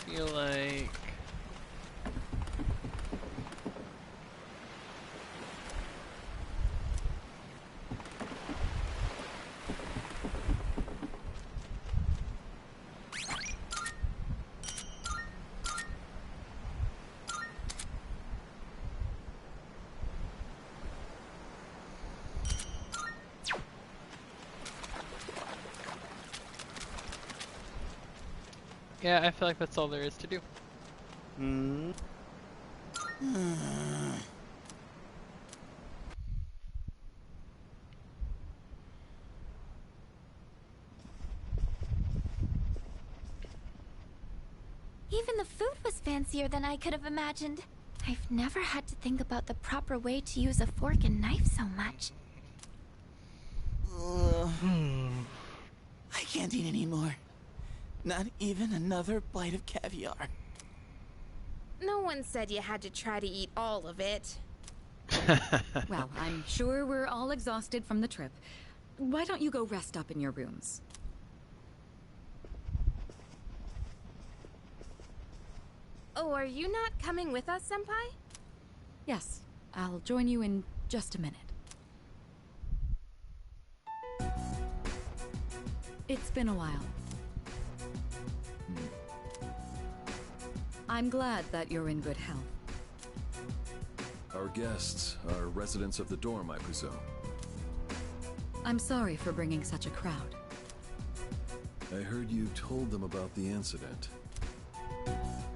feel like... Yeah, I feel like that's all there is to do. Hmm. Even the food was fancier than I could have imagined. I've never had to think about the proper way to use a fork and knife so much. I can't eat anymore. Not even another bite of caviar. No one said you had to try to eat all of it. Well, I'm sure we're all exhausted from the trip. Why don't you go rest up in your rooms? Oh, are you not coming with us, Senpai? Yes, I'll join you in just a minute. It's been a while. I'm glad that you're in good health. Our guests are residents of the dorm, I presume. I'm sorry for bringing such a crowd. I heard you told them about the incident.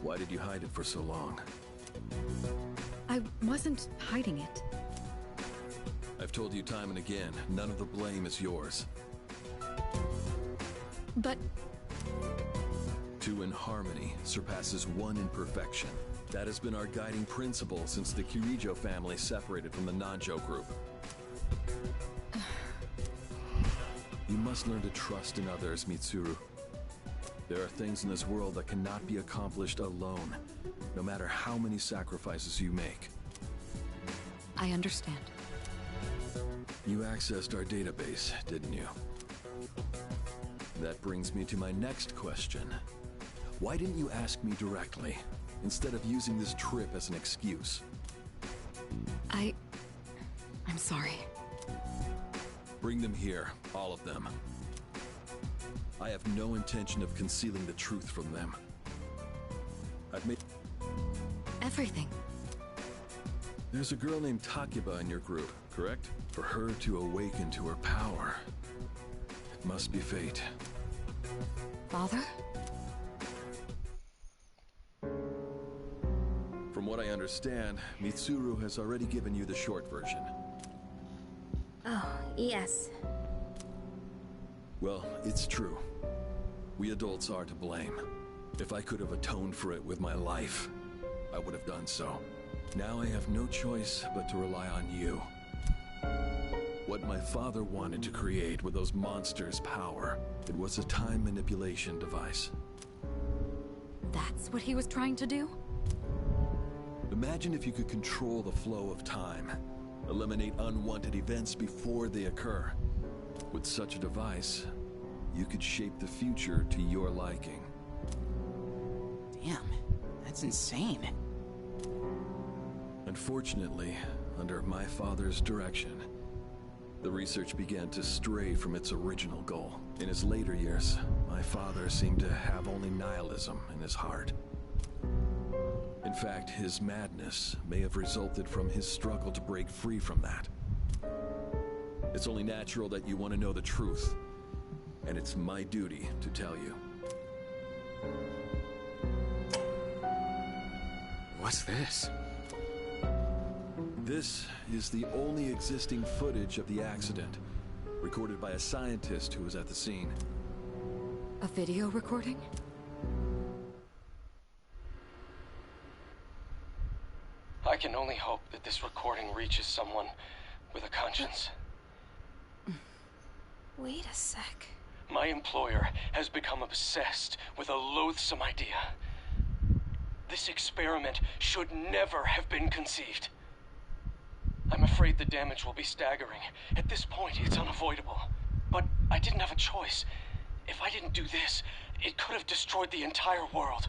Why did you hide it for so long? I wasn't hiding it. I've told you time and again, none of the blame is yours. But... Two in harmony surpasses one in perfection. That has been our guiding principle since the Kirijo family separated from the Nanjo group. You must learn to trust in others, Mitsuru. There are things in this world that cannot be accomplished alone, no matter how many sacrifices you make. I understand. You accessed our database, didn't you? That brings me to my next question. Why didn't you ask me directly, instead of using this trip as an excuse? I'm sorry. Bring them here, all of them. I have no intention of concealing the truth from them. I've made... Everything. There's a girl named Takiba in your group, correct? For her to awaken to her power, it must be fate. Father? From what I understand, Mitsuru has already given you the short version. Oh, yes. Well, it's true. We adults are to blame. If I could have atoned for it with my life, I would have done so. Now I have no choice but to rely on you. What my father wanted to create with those monsters' power, it was a time manipulation device. That's what he was trying to do? Imagine if you could control the flow of time, eliminate unwanted events before they occur. With such a device, you could shape the future to your liking. Damn, that's insane. Unfortunately, under my father's direction, the research began to stray from its original goal. In his later years, my father seemed to have only nihilism in his heart. In fact, his madness may have resulted from his struggle to break free from that. It's only natural that you want to know the truth, and it's my duty to tell you. What's this? This is the only existing footage of the accident, recorded by a scientist who was at the scene. A video recording? I can only hope that this recording reaches someone with a conscience. Wait a sec. My employer has become obsessed with a loathsome idea. This experiment should never have been conceived. I'm afraid the damage will be staggering. At this point, it's unavoidable. But I didn't have a choice. If I didn't do this, it could have destroyed the entire world.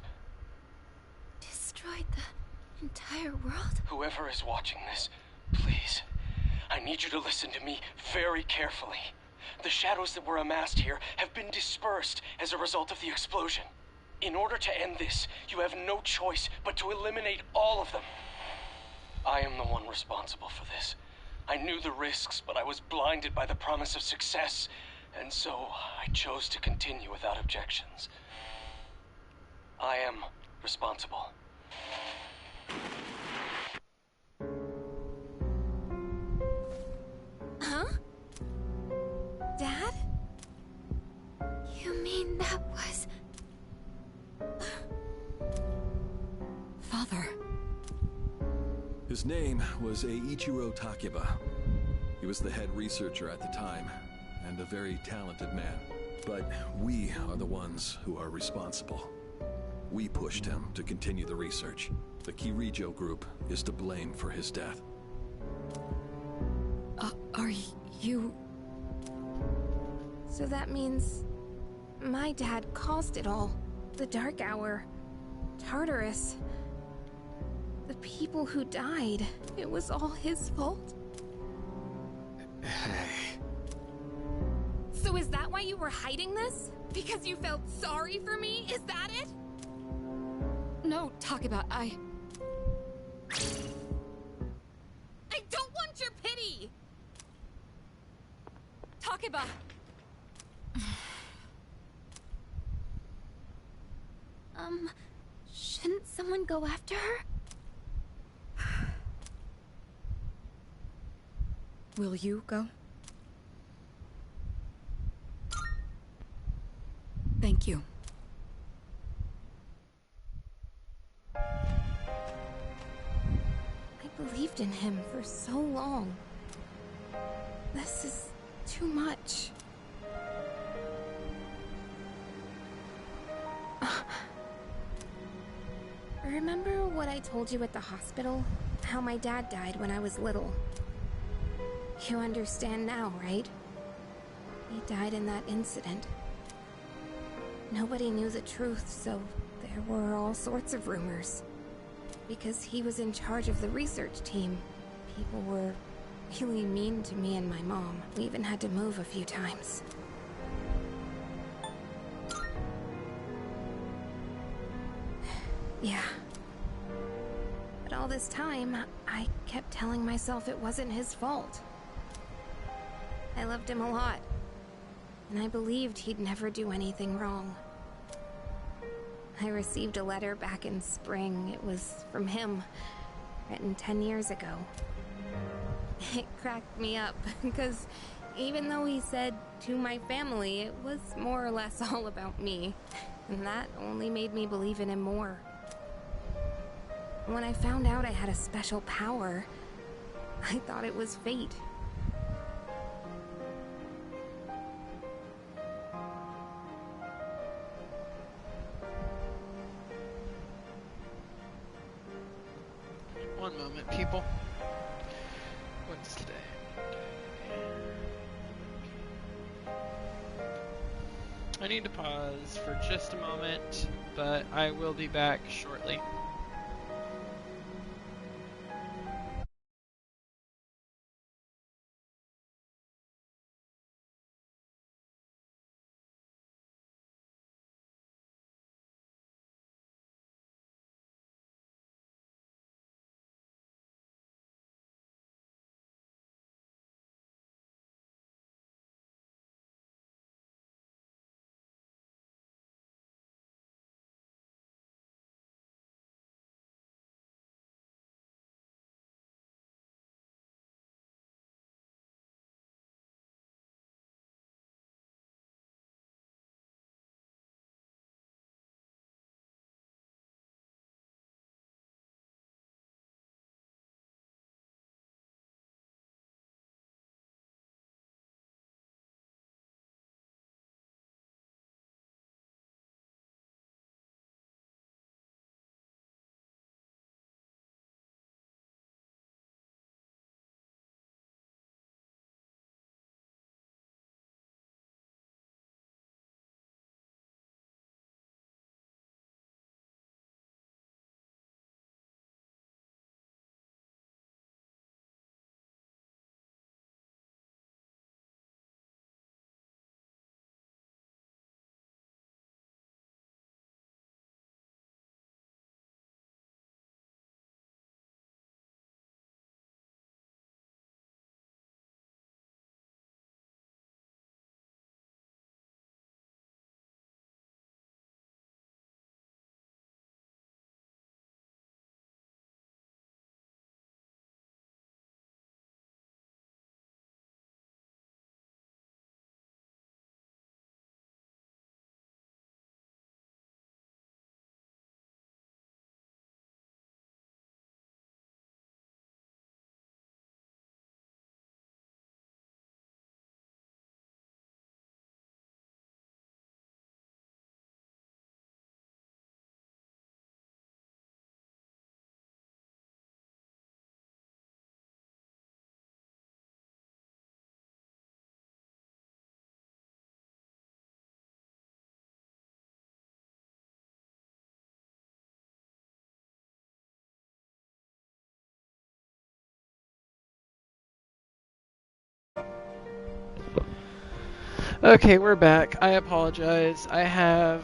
destroyed the entire world? Whoever is watching this, please, I need you to listen to me very carefully. The shadows that were amassed here have been dispersed as a result of the explosion. In order to end this, you have no choice but to eliminate all of them. I am the one responsible for this. I knew the risks, but I was blinded by the promise of success, and so I chose to continue without objections. I am responsible. Huh? Dad? You mean that was... Father. His name was Eiichiro Takeba. He was the head researcher at the time, and a very talented man. But we are the ones who are responsible. We pushed him to continue the research. The Kirijo group is to blame for his death. Are you... So that means... my dad caused it all. The Dark Hour. Tartarus. The people who died. It was all his fault? So is that why you were hiding this? Because you felt sorry for me? Is that it? No, Takeba, I don't want your pity! Takeba! Shouldn't someone go after her? Will you go? Thank you. I believed in him for so long. This is too much. Remember what I told you at the hospital? How my dad died when I was little. You understand now, right? He died in that incident. Nobody knew the truth, so there were all sorts of rumors. Because he was in charge of the research team, people were really mean to me and my mom. We even had to move a few times. Yeah. But all this time, I kept telling myself it wasn't his fault. I loved him a lot, and I believed he'd never do anything wrong. I received a letter back in spring. It was from him, written 10 years ago. It cracked me up, because even though he said to my family, it was more or less all about me. And that only made me believe in him more. When I found out I had a special power, I thought it was fate. One moment, people. What's today? I need to pause for just a moment, but I will be back shortly. Okay, we're back. I apologize. I have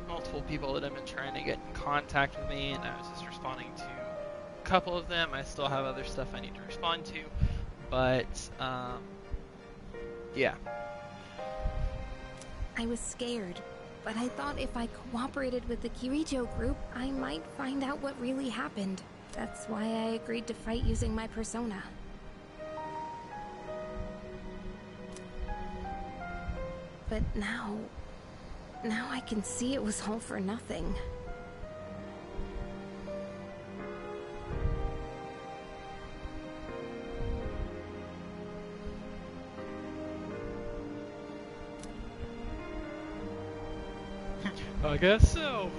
multiple people that have been trying to get in contact with me, and I was just responding to a couple of them. I still have other stuff I need to respond to, but, yeah. I was scared, but I thought if I cooperated with the Kirijo group, I might find out what really happened. That's why I agreed to fight using my persona. But now I can see it was all for nothing. I guess so.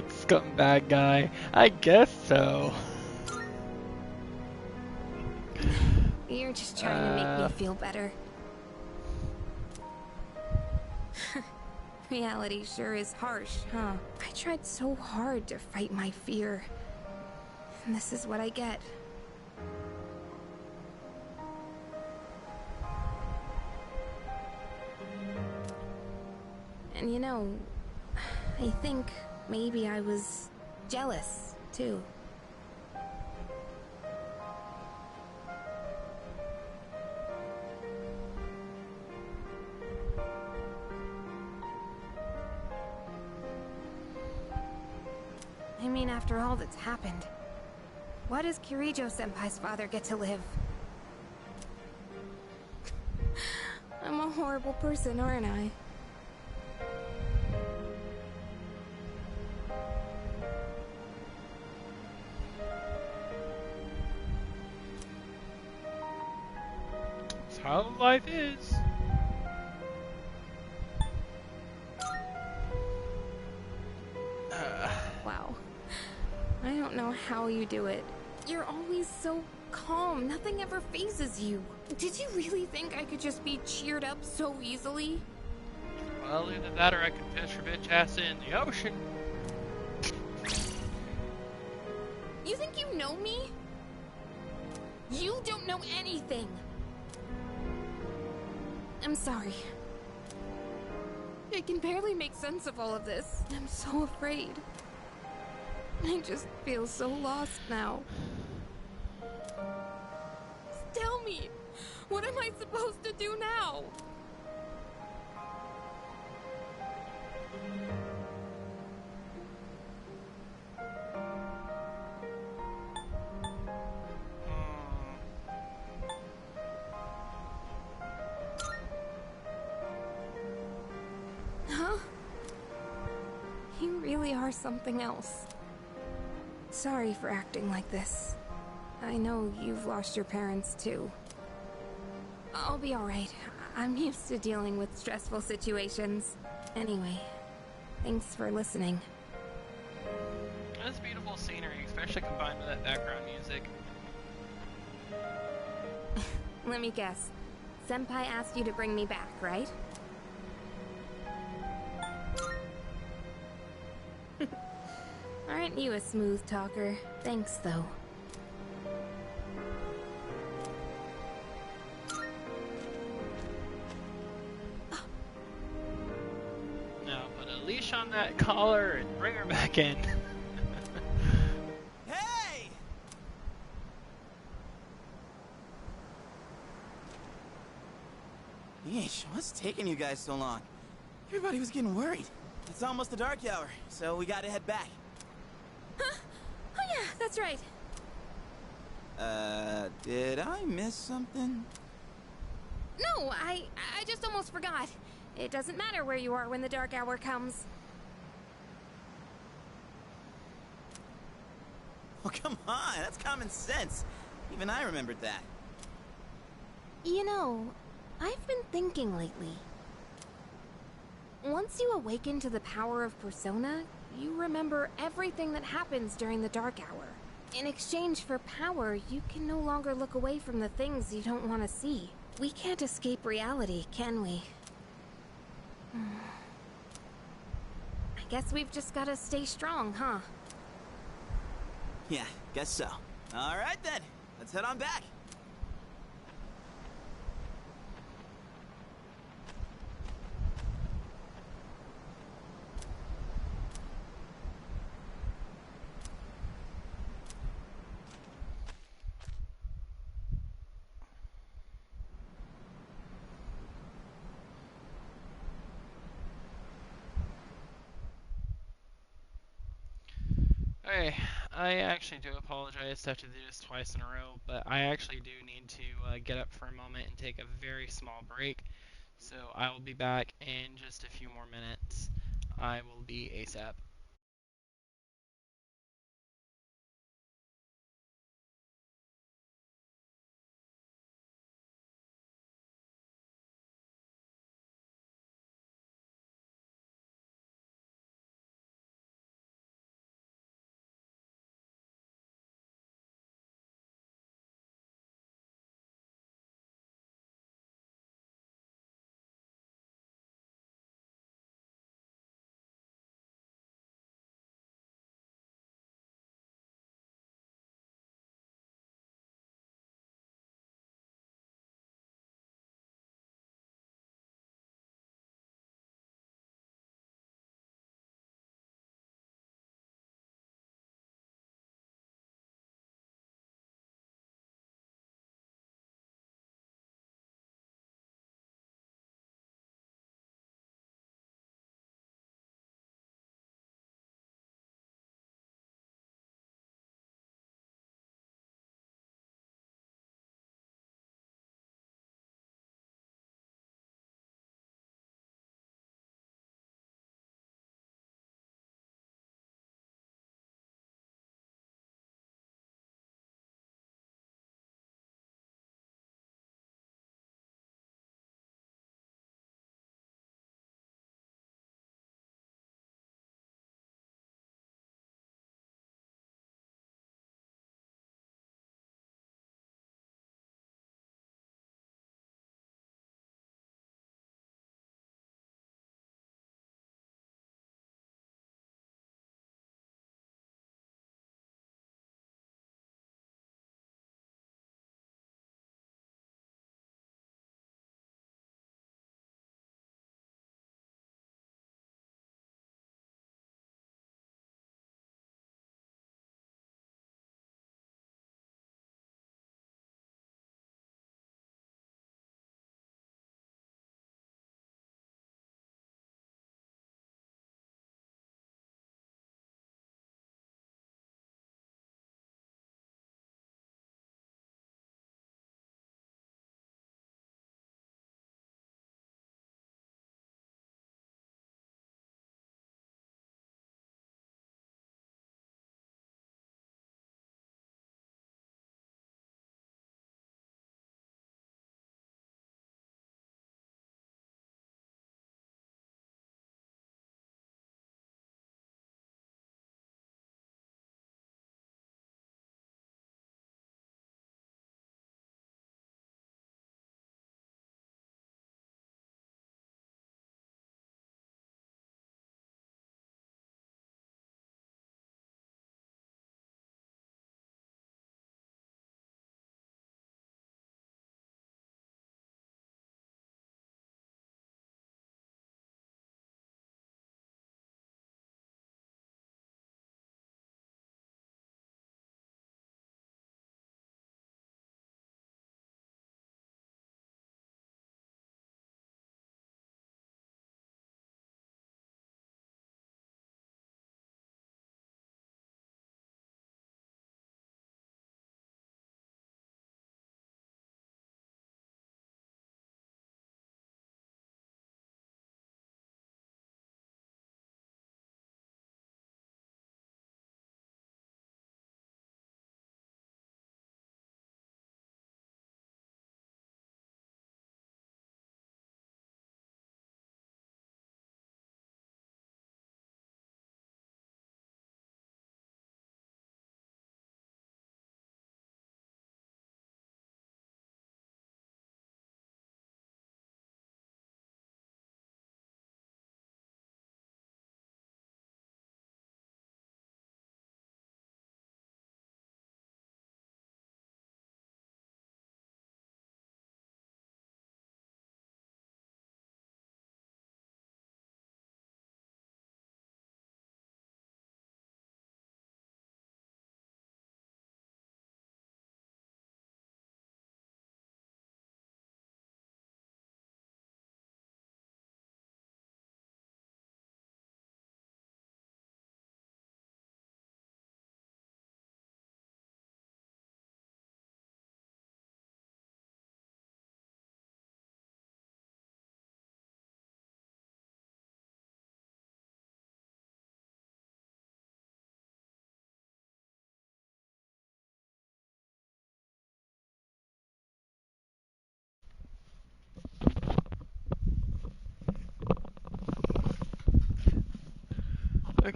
Scumbag guy. I guess so. You're just trying to make me feel better. Reality sure is harsh, huh? I tried so hard to fight my fear. And this is what I get. And you know, I think maybe I was jealous, too. I mean, after all that's happened, why does Kirijo-senpai's father get to live? I'm a horrible person, aren't I? That's how life is. Wow. I don't know how you do it. You're always so calm. Nothing ever phases you. Did you really think I could just be cheered up so easily? Well, either that or I could fish your bitch ass in the ocean. You think you know me? You don't know anything. I'm sorry. I can barely make sense of all of this. I'm so afraid. I just feel so lost now. Tell me, what am I supposed to do now? Huh? You really are something else. Sorry for acting like this. I know you've lost your parents too. I'll be alright. I'm used to dealing with stressful situations. Anyway, thanks for listening. That's beautiful scenery, especially combined with that background music. Let me guess. Senpai asked you to bring me back, right? Aren't you a smooth talker? Thanks, though. Now put a leash on that collar and bring her back in. Hey! Yeesh, what's taking you guys so long? Everybody was getting worried. It's almost the dark hour, so we gotta head back. Huh? Oh yeah, that's right. Did I miss something? No, I just almost forgot. It doesn't matter where you are when the dark hour comes. Oh, come on, that's common sense. Even I remembered that. You know, I've been thinking lately. Once you awaken to the power of Persona, you remember everything that happens during the dark hour. In exchange for power, you can no longer look away from the things you don't want to see. We can't escape reality, can we? I guess we've just gotta stay strong, huh? Yeah, guess so. All right then, let's head on back. Okay, I actually do apologize to have to do this twice in a row, but I actually do need to get up for a moment and take a very small break. So I will be back in just a few more minutes. I will be ASAP.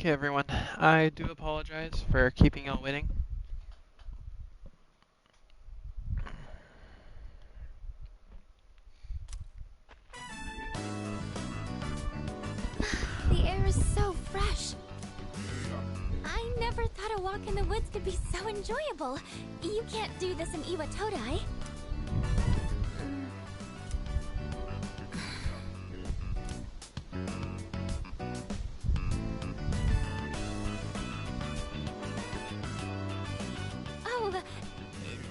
Okay, everyone. I do apologize for keeping y'all waiting. The air is so fresh. I never thought a walk in the woods could be so enjoyable. You can't do this in Iwatodai. Oh,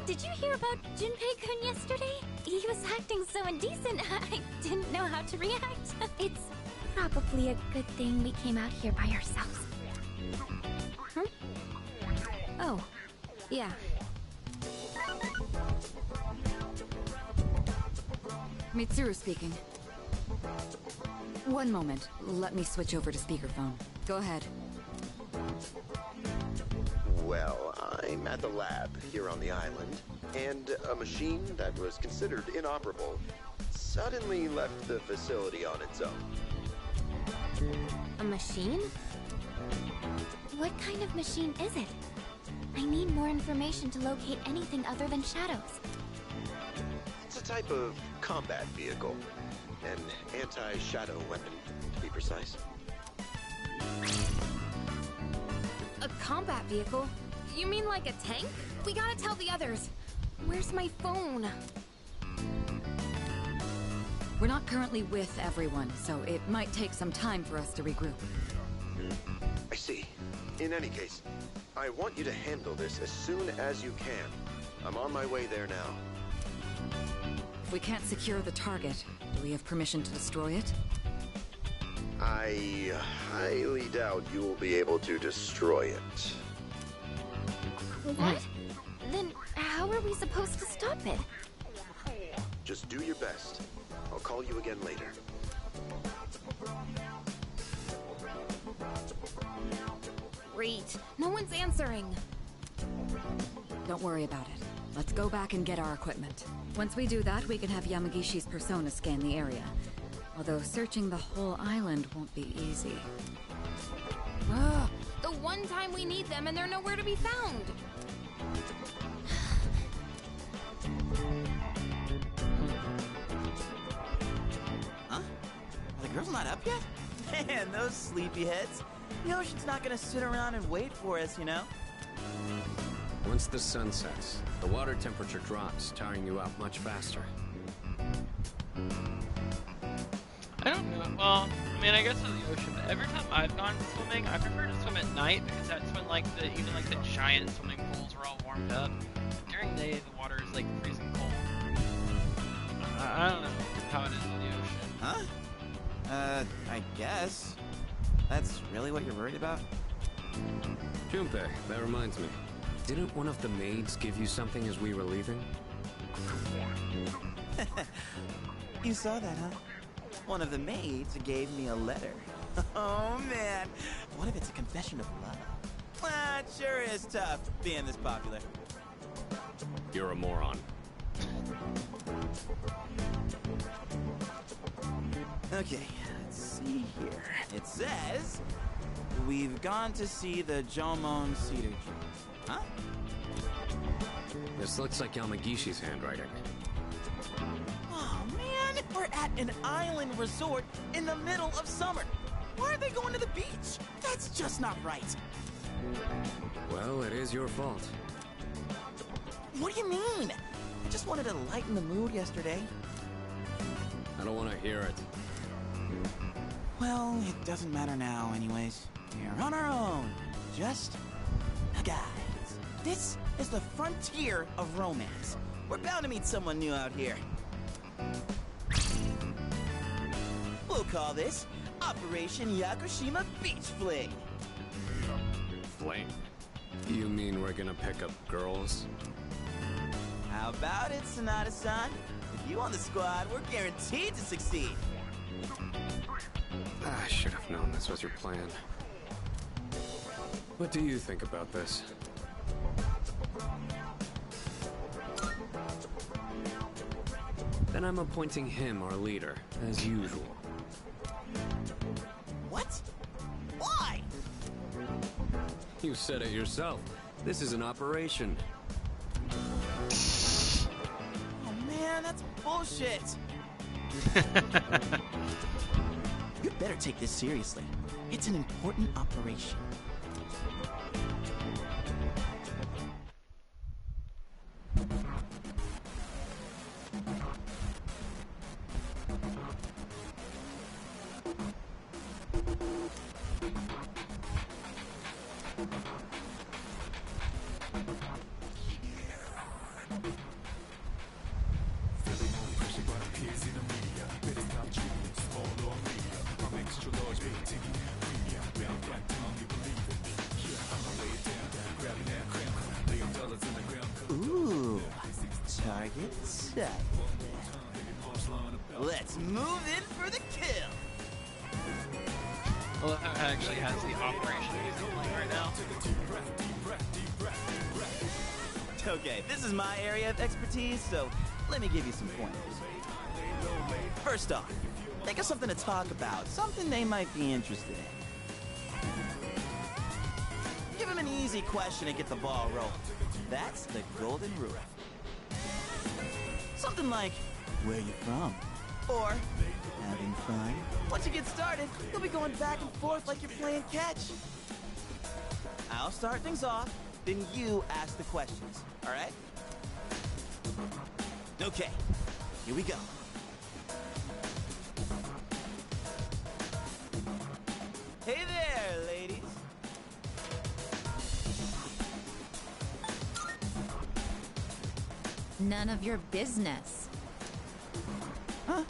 did you hear about Junpei-kun yesterday? He was acting so indecent, I didn't know how to react. It's probably a good thing we came out here by ourselves. Huh? Oh, yeah. Mitsuru speaking. One moment. Let me switch over to speakerphone. Go ahead. Well, I'm at the lab here on the island, and a machine that was considered inoperable suddenly left the facility on its own. A machine? What kind of machine is it? I need more information to locate anything other than shadows. It's a type of combat vehicle. An anti-shadow weapon, to be precise. A combat vehicle? You mean like a tank? We gotta tell the others. Where's my phone? We're not currently with everyone, so it might take some time for us to regroup. I see. In any case, I want you to handle this as soon as you can. I'm on my way there now. If we can't secure the target, do we have permission to destroy it? I highly doubt you will be able to destroy it. What? Then how are we supposed to stop it? Just do your best. I'll call you again later. Great. No one's answering. Don't worry about it. Let's go back and get our equipment. Once we do that, we can have Yamagishi's persona scan the area. Although searching the whole island won't be easy. Ugh, the one time we need them and they're nowhere to be found. Huh? Are the girls not up yet? Man, those sleepyheads. The ocean's not gonna sit around and wait for us, you know? Once the sun sets, the water temperature drops, tiring you out much faster. I don't know. Well, I mean, I guess in the ocean, but every time I've gone swimming, I prefer to swim at night because that's when, like, even the giant swimming pools are all warmed up. During the day, the water is, like, freezing cold. I don't know how it is in the ocean. Huh? I guess. That's really what you're worried about? Junpei, that reminds me. Didn't one of the maids give you something as we were leaving? You saw that, huh? One of the maids gave me a letter. Oh, man. What if it's a confession of love? Ah, it sure is tough being this popular. You're a moron. Okay, let's see here. It says, we've gone to see the Jomon Cedar Tree. Huh? This looks like Yamagishi's handwriting. Oh, man, we're at an island resort in the middle of summer. Why are they going to the beach? That's just not right. Well, it is your fault. What do you mean? I just wanted to lighten the mood yesterday. I don't want to hear it. Well, it doesn't matter now anyways. We're on our own. Just guys. This is the frontier of romance. We're bound to meet someone new out here. We'll call this Operation Yakushima Beach Fling. Fling? You mean we're gonna pick up girls? How about it, Sonata-san? With you on the squad, we're guaranteed to succeed. I should have known this was your plan. What do you think about this? Then I'm appointing him our leader, as usual. What? Why? You said it yourself. This is an operation. Oh man, that's bullshit. You better take this seriously. It's an important operation. Ooh, target set. Let's move in for the kill. Well, it actually has the operation music playing right now. Okay, this is my area of expertise, so let me give you some pointers. First off, think of something to talk about, something they might be interested in. Give them an easy question and get the ball rolling. That's the golden rule. Something like, where you from? Or, having fun? Once you get started, you'll be going back and forth like you're playing catch. I'll start things off, then you ask the questions, alright? Okay, here we go. Hey there, ladies. None of your business. Huh?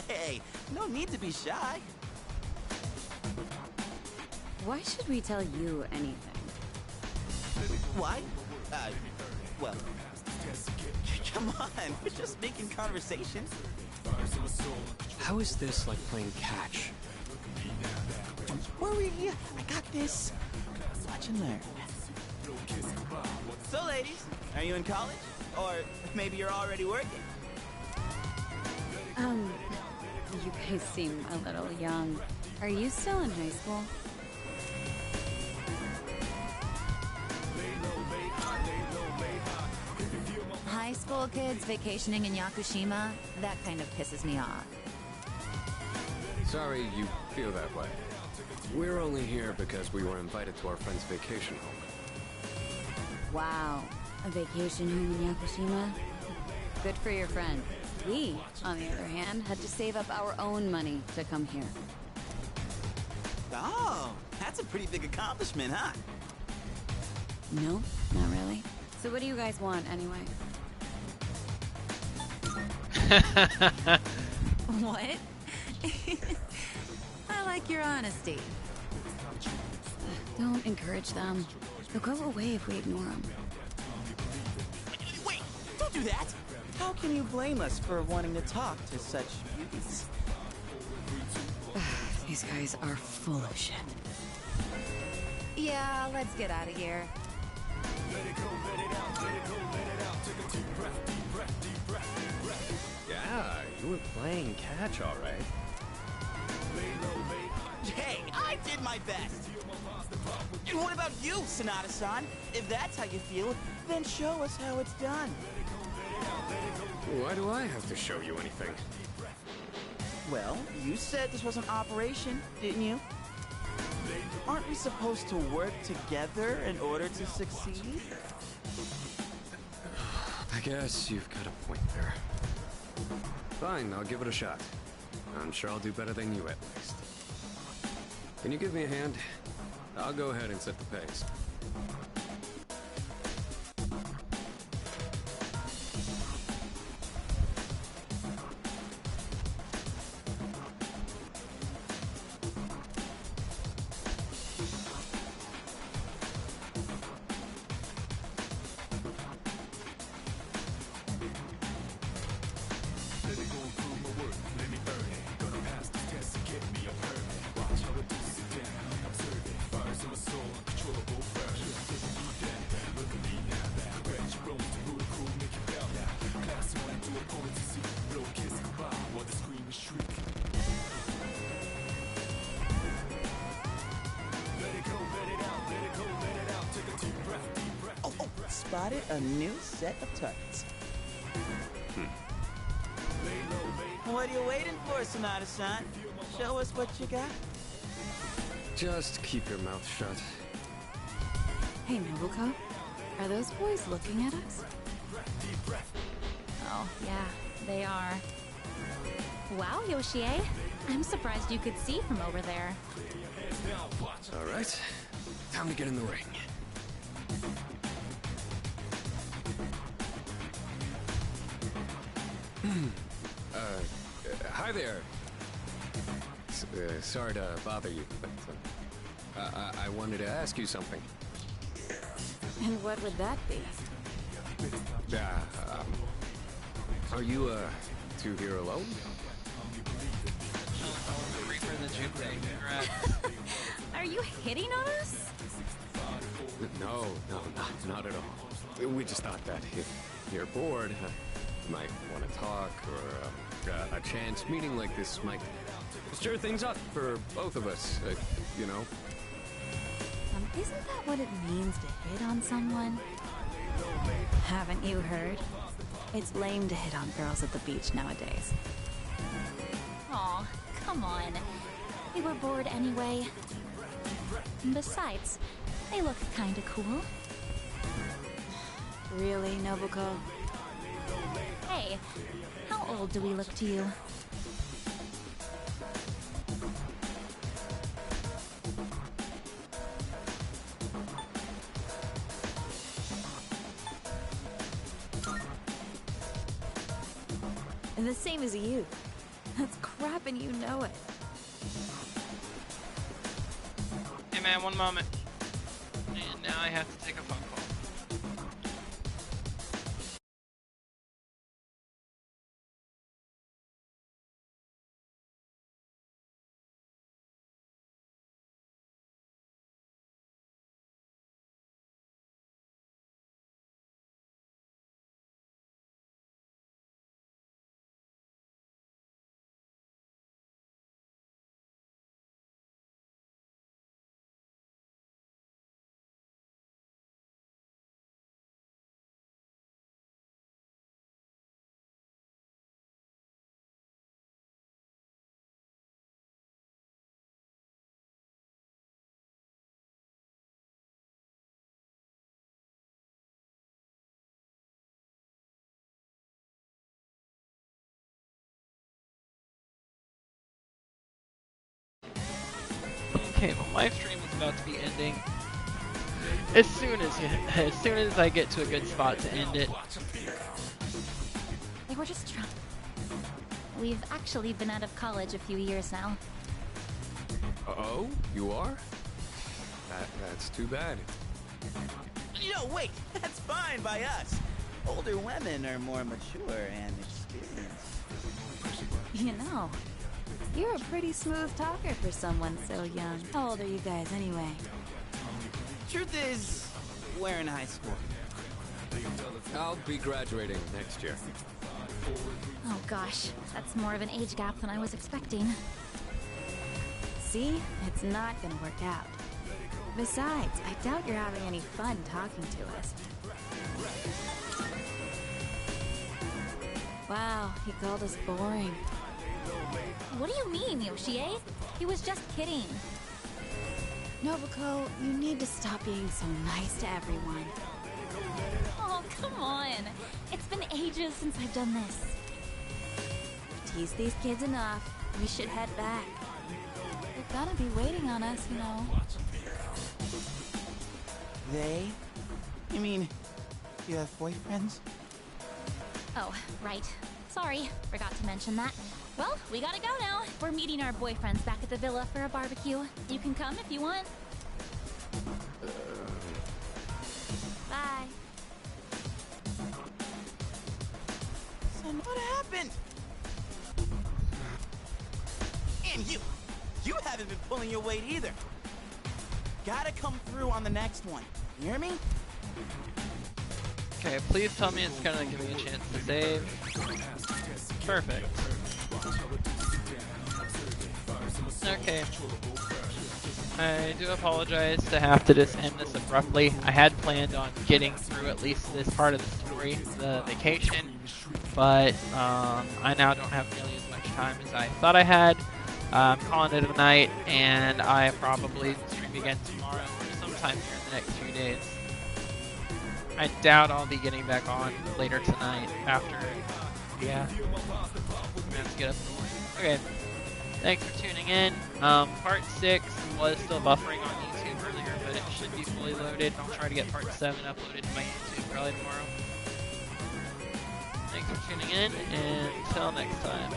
Hey, no need to be shy. Why should we tell you anything? Why? Well, come on, we're just making conversation. How is this like playing catch? Don't worry, I got this. Watch and learn. So, ladies, are you in college? Or maybe you're already working? You guys seem a little young. Are you still in high school? High school kids vacationing in Yakushima? That kind of pisses me off. Sorry you feel that way. We're only here because we were invited to our friend's vacation home. Wow, a vacation home in Yakushima? Good for your friend. We, on the other hand, had to save up our own money to come here. Oh, that's a pretty big accomplishment, huh? No, not really. So what do you guys want, anyway? What? I like your honesty. Don't encourage them. They'll go away if we ignore them. Wait, don't do that! How can you blame us for wanting to talk to such beauties? These guys are full of shit. Yeah, let's get out of here. Yeah, you were playing catch, all right. Hey, I did my best! And what about you, Sonata-san? If that's how you feel, then show us how it's done. Why do I have to show you anything? Well, you said this was an operation, didn't you? Aren't we supposed to work together in order to succeed? I guess you've got a point there. Fine, I'll give it a shot. I'm sure I'll do better than you at least. Can you give me a hand? I'll go ahead and set the pace. spotted a new set of targets. What are you waiting for, Sonata-san? Show us what you got. Just keep your mouth shut. Hey, Nobuko. Are those boys looking at us? Oh, yeah, they are. Wow, Yoshie. I'm surprised you could see from over there. All right, time to get in the ring. Hi there. Sorry to bother you, but I wanted to ask you something. And what would that be? Are you two here alone? Are you hitting on us? No, not at all. We just thought that if you're bored, you might want to talk, or a chance meeting like this might stir things up for both of us, you know? Isn't that what it means to hit on someone? Haven't you heard? It's lame to hit on girls at the beach nowadays. Aw, come on. We were bored anyway. Besides, they look kinda cool. Really, Nobuko? Hey, how old do we look to you? The same as you. That's crap and you know it. Hey man, one moment. And now I have to take a phone call. Okay, well, my stream is about to be ending. As soon as I get to a good spot to end it. They were just drunk. We've actually been out of college a few years now. Oh, you are? That's too bad. No, wait, that's fine by us. Older women are more mature and experienced. You know, you're a pretty smooth talker for someone so young. How old are you guys anyway? Truth is, we're in high school. I'll be graduating next year. Oh gosh, that's more of an age gap than I was expecting. See? It's not gonna work out. Besides, I doubt you're having any fun talking to us. Wow, he called us boring. What do you mean, Yoshie? He was just kidding. Nobuko, you need to stop being so nice to everyone. Oh, come on. It's been ages since I've done this. We've teased these kids enough. We should head back. They're gonna be waiting on us, you know. They? You mean, you have boyfriends? Oh, right. Sorry, forgot to mention that. Well, we gotta go now. We're meeting our boyfriends back at the villa for a barbecue. You can come if you want. Bye. Son, what happened? And you haven't been pulling your weight either. Gotta come through on the next one. You hear me? Okay, please tell me it's gonna give me a chance to save. Perfect. Okay. I do apologize to have to just end this abruptly. I had planned planned on getting through at least this part of the story, the vacation, but I now don't have nearly as much time as I thought I had. I'm calling it a night, and I probably stream again tomorrow or sometime here in the next few days. I doubt I'll be getting back on later tonight after, yeah, I'm gonna have to get up in the morning. Okay, thanks for tuning in. Part 6 was still buffering on YouTube earlier, but it should be fully loaded. I'll try to get part 7 uploaded to my YouTube probably tomorrow. Thanks for tuning in, and until next time.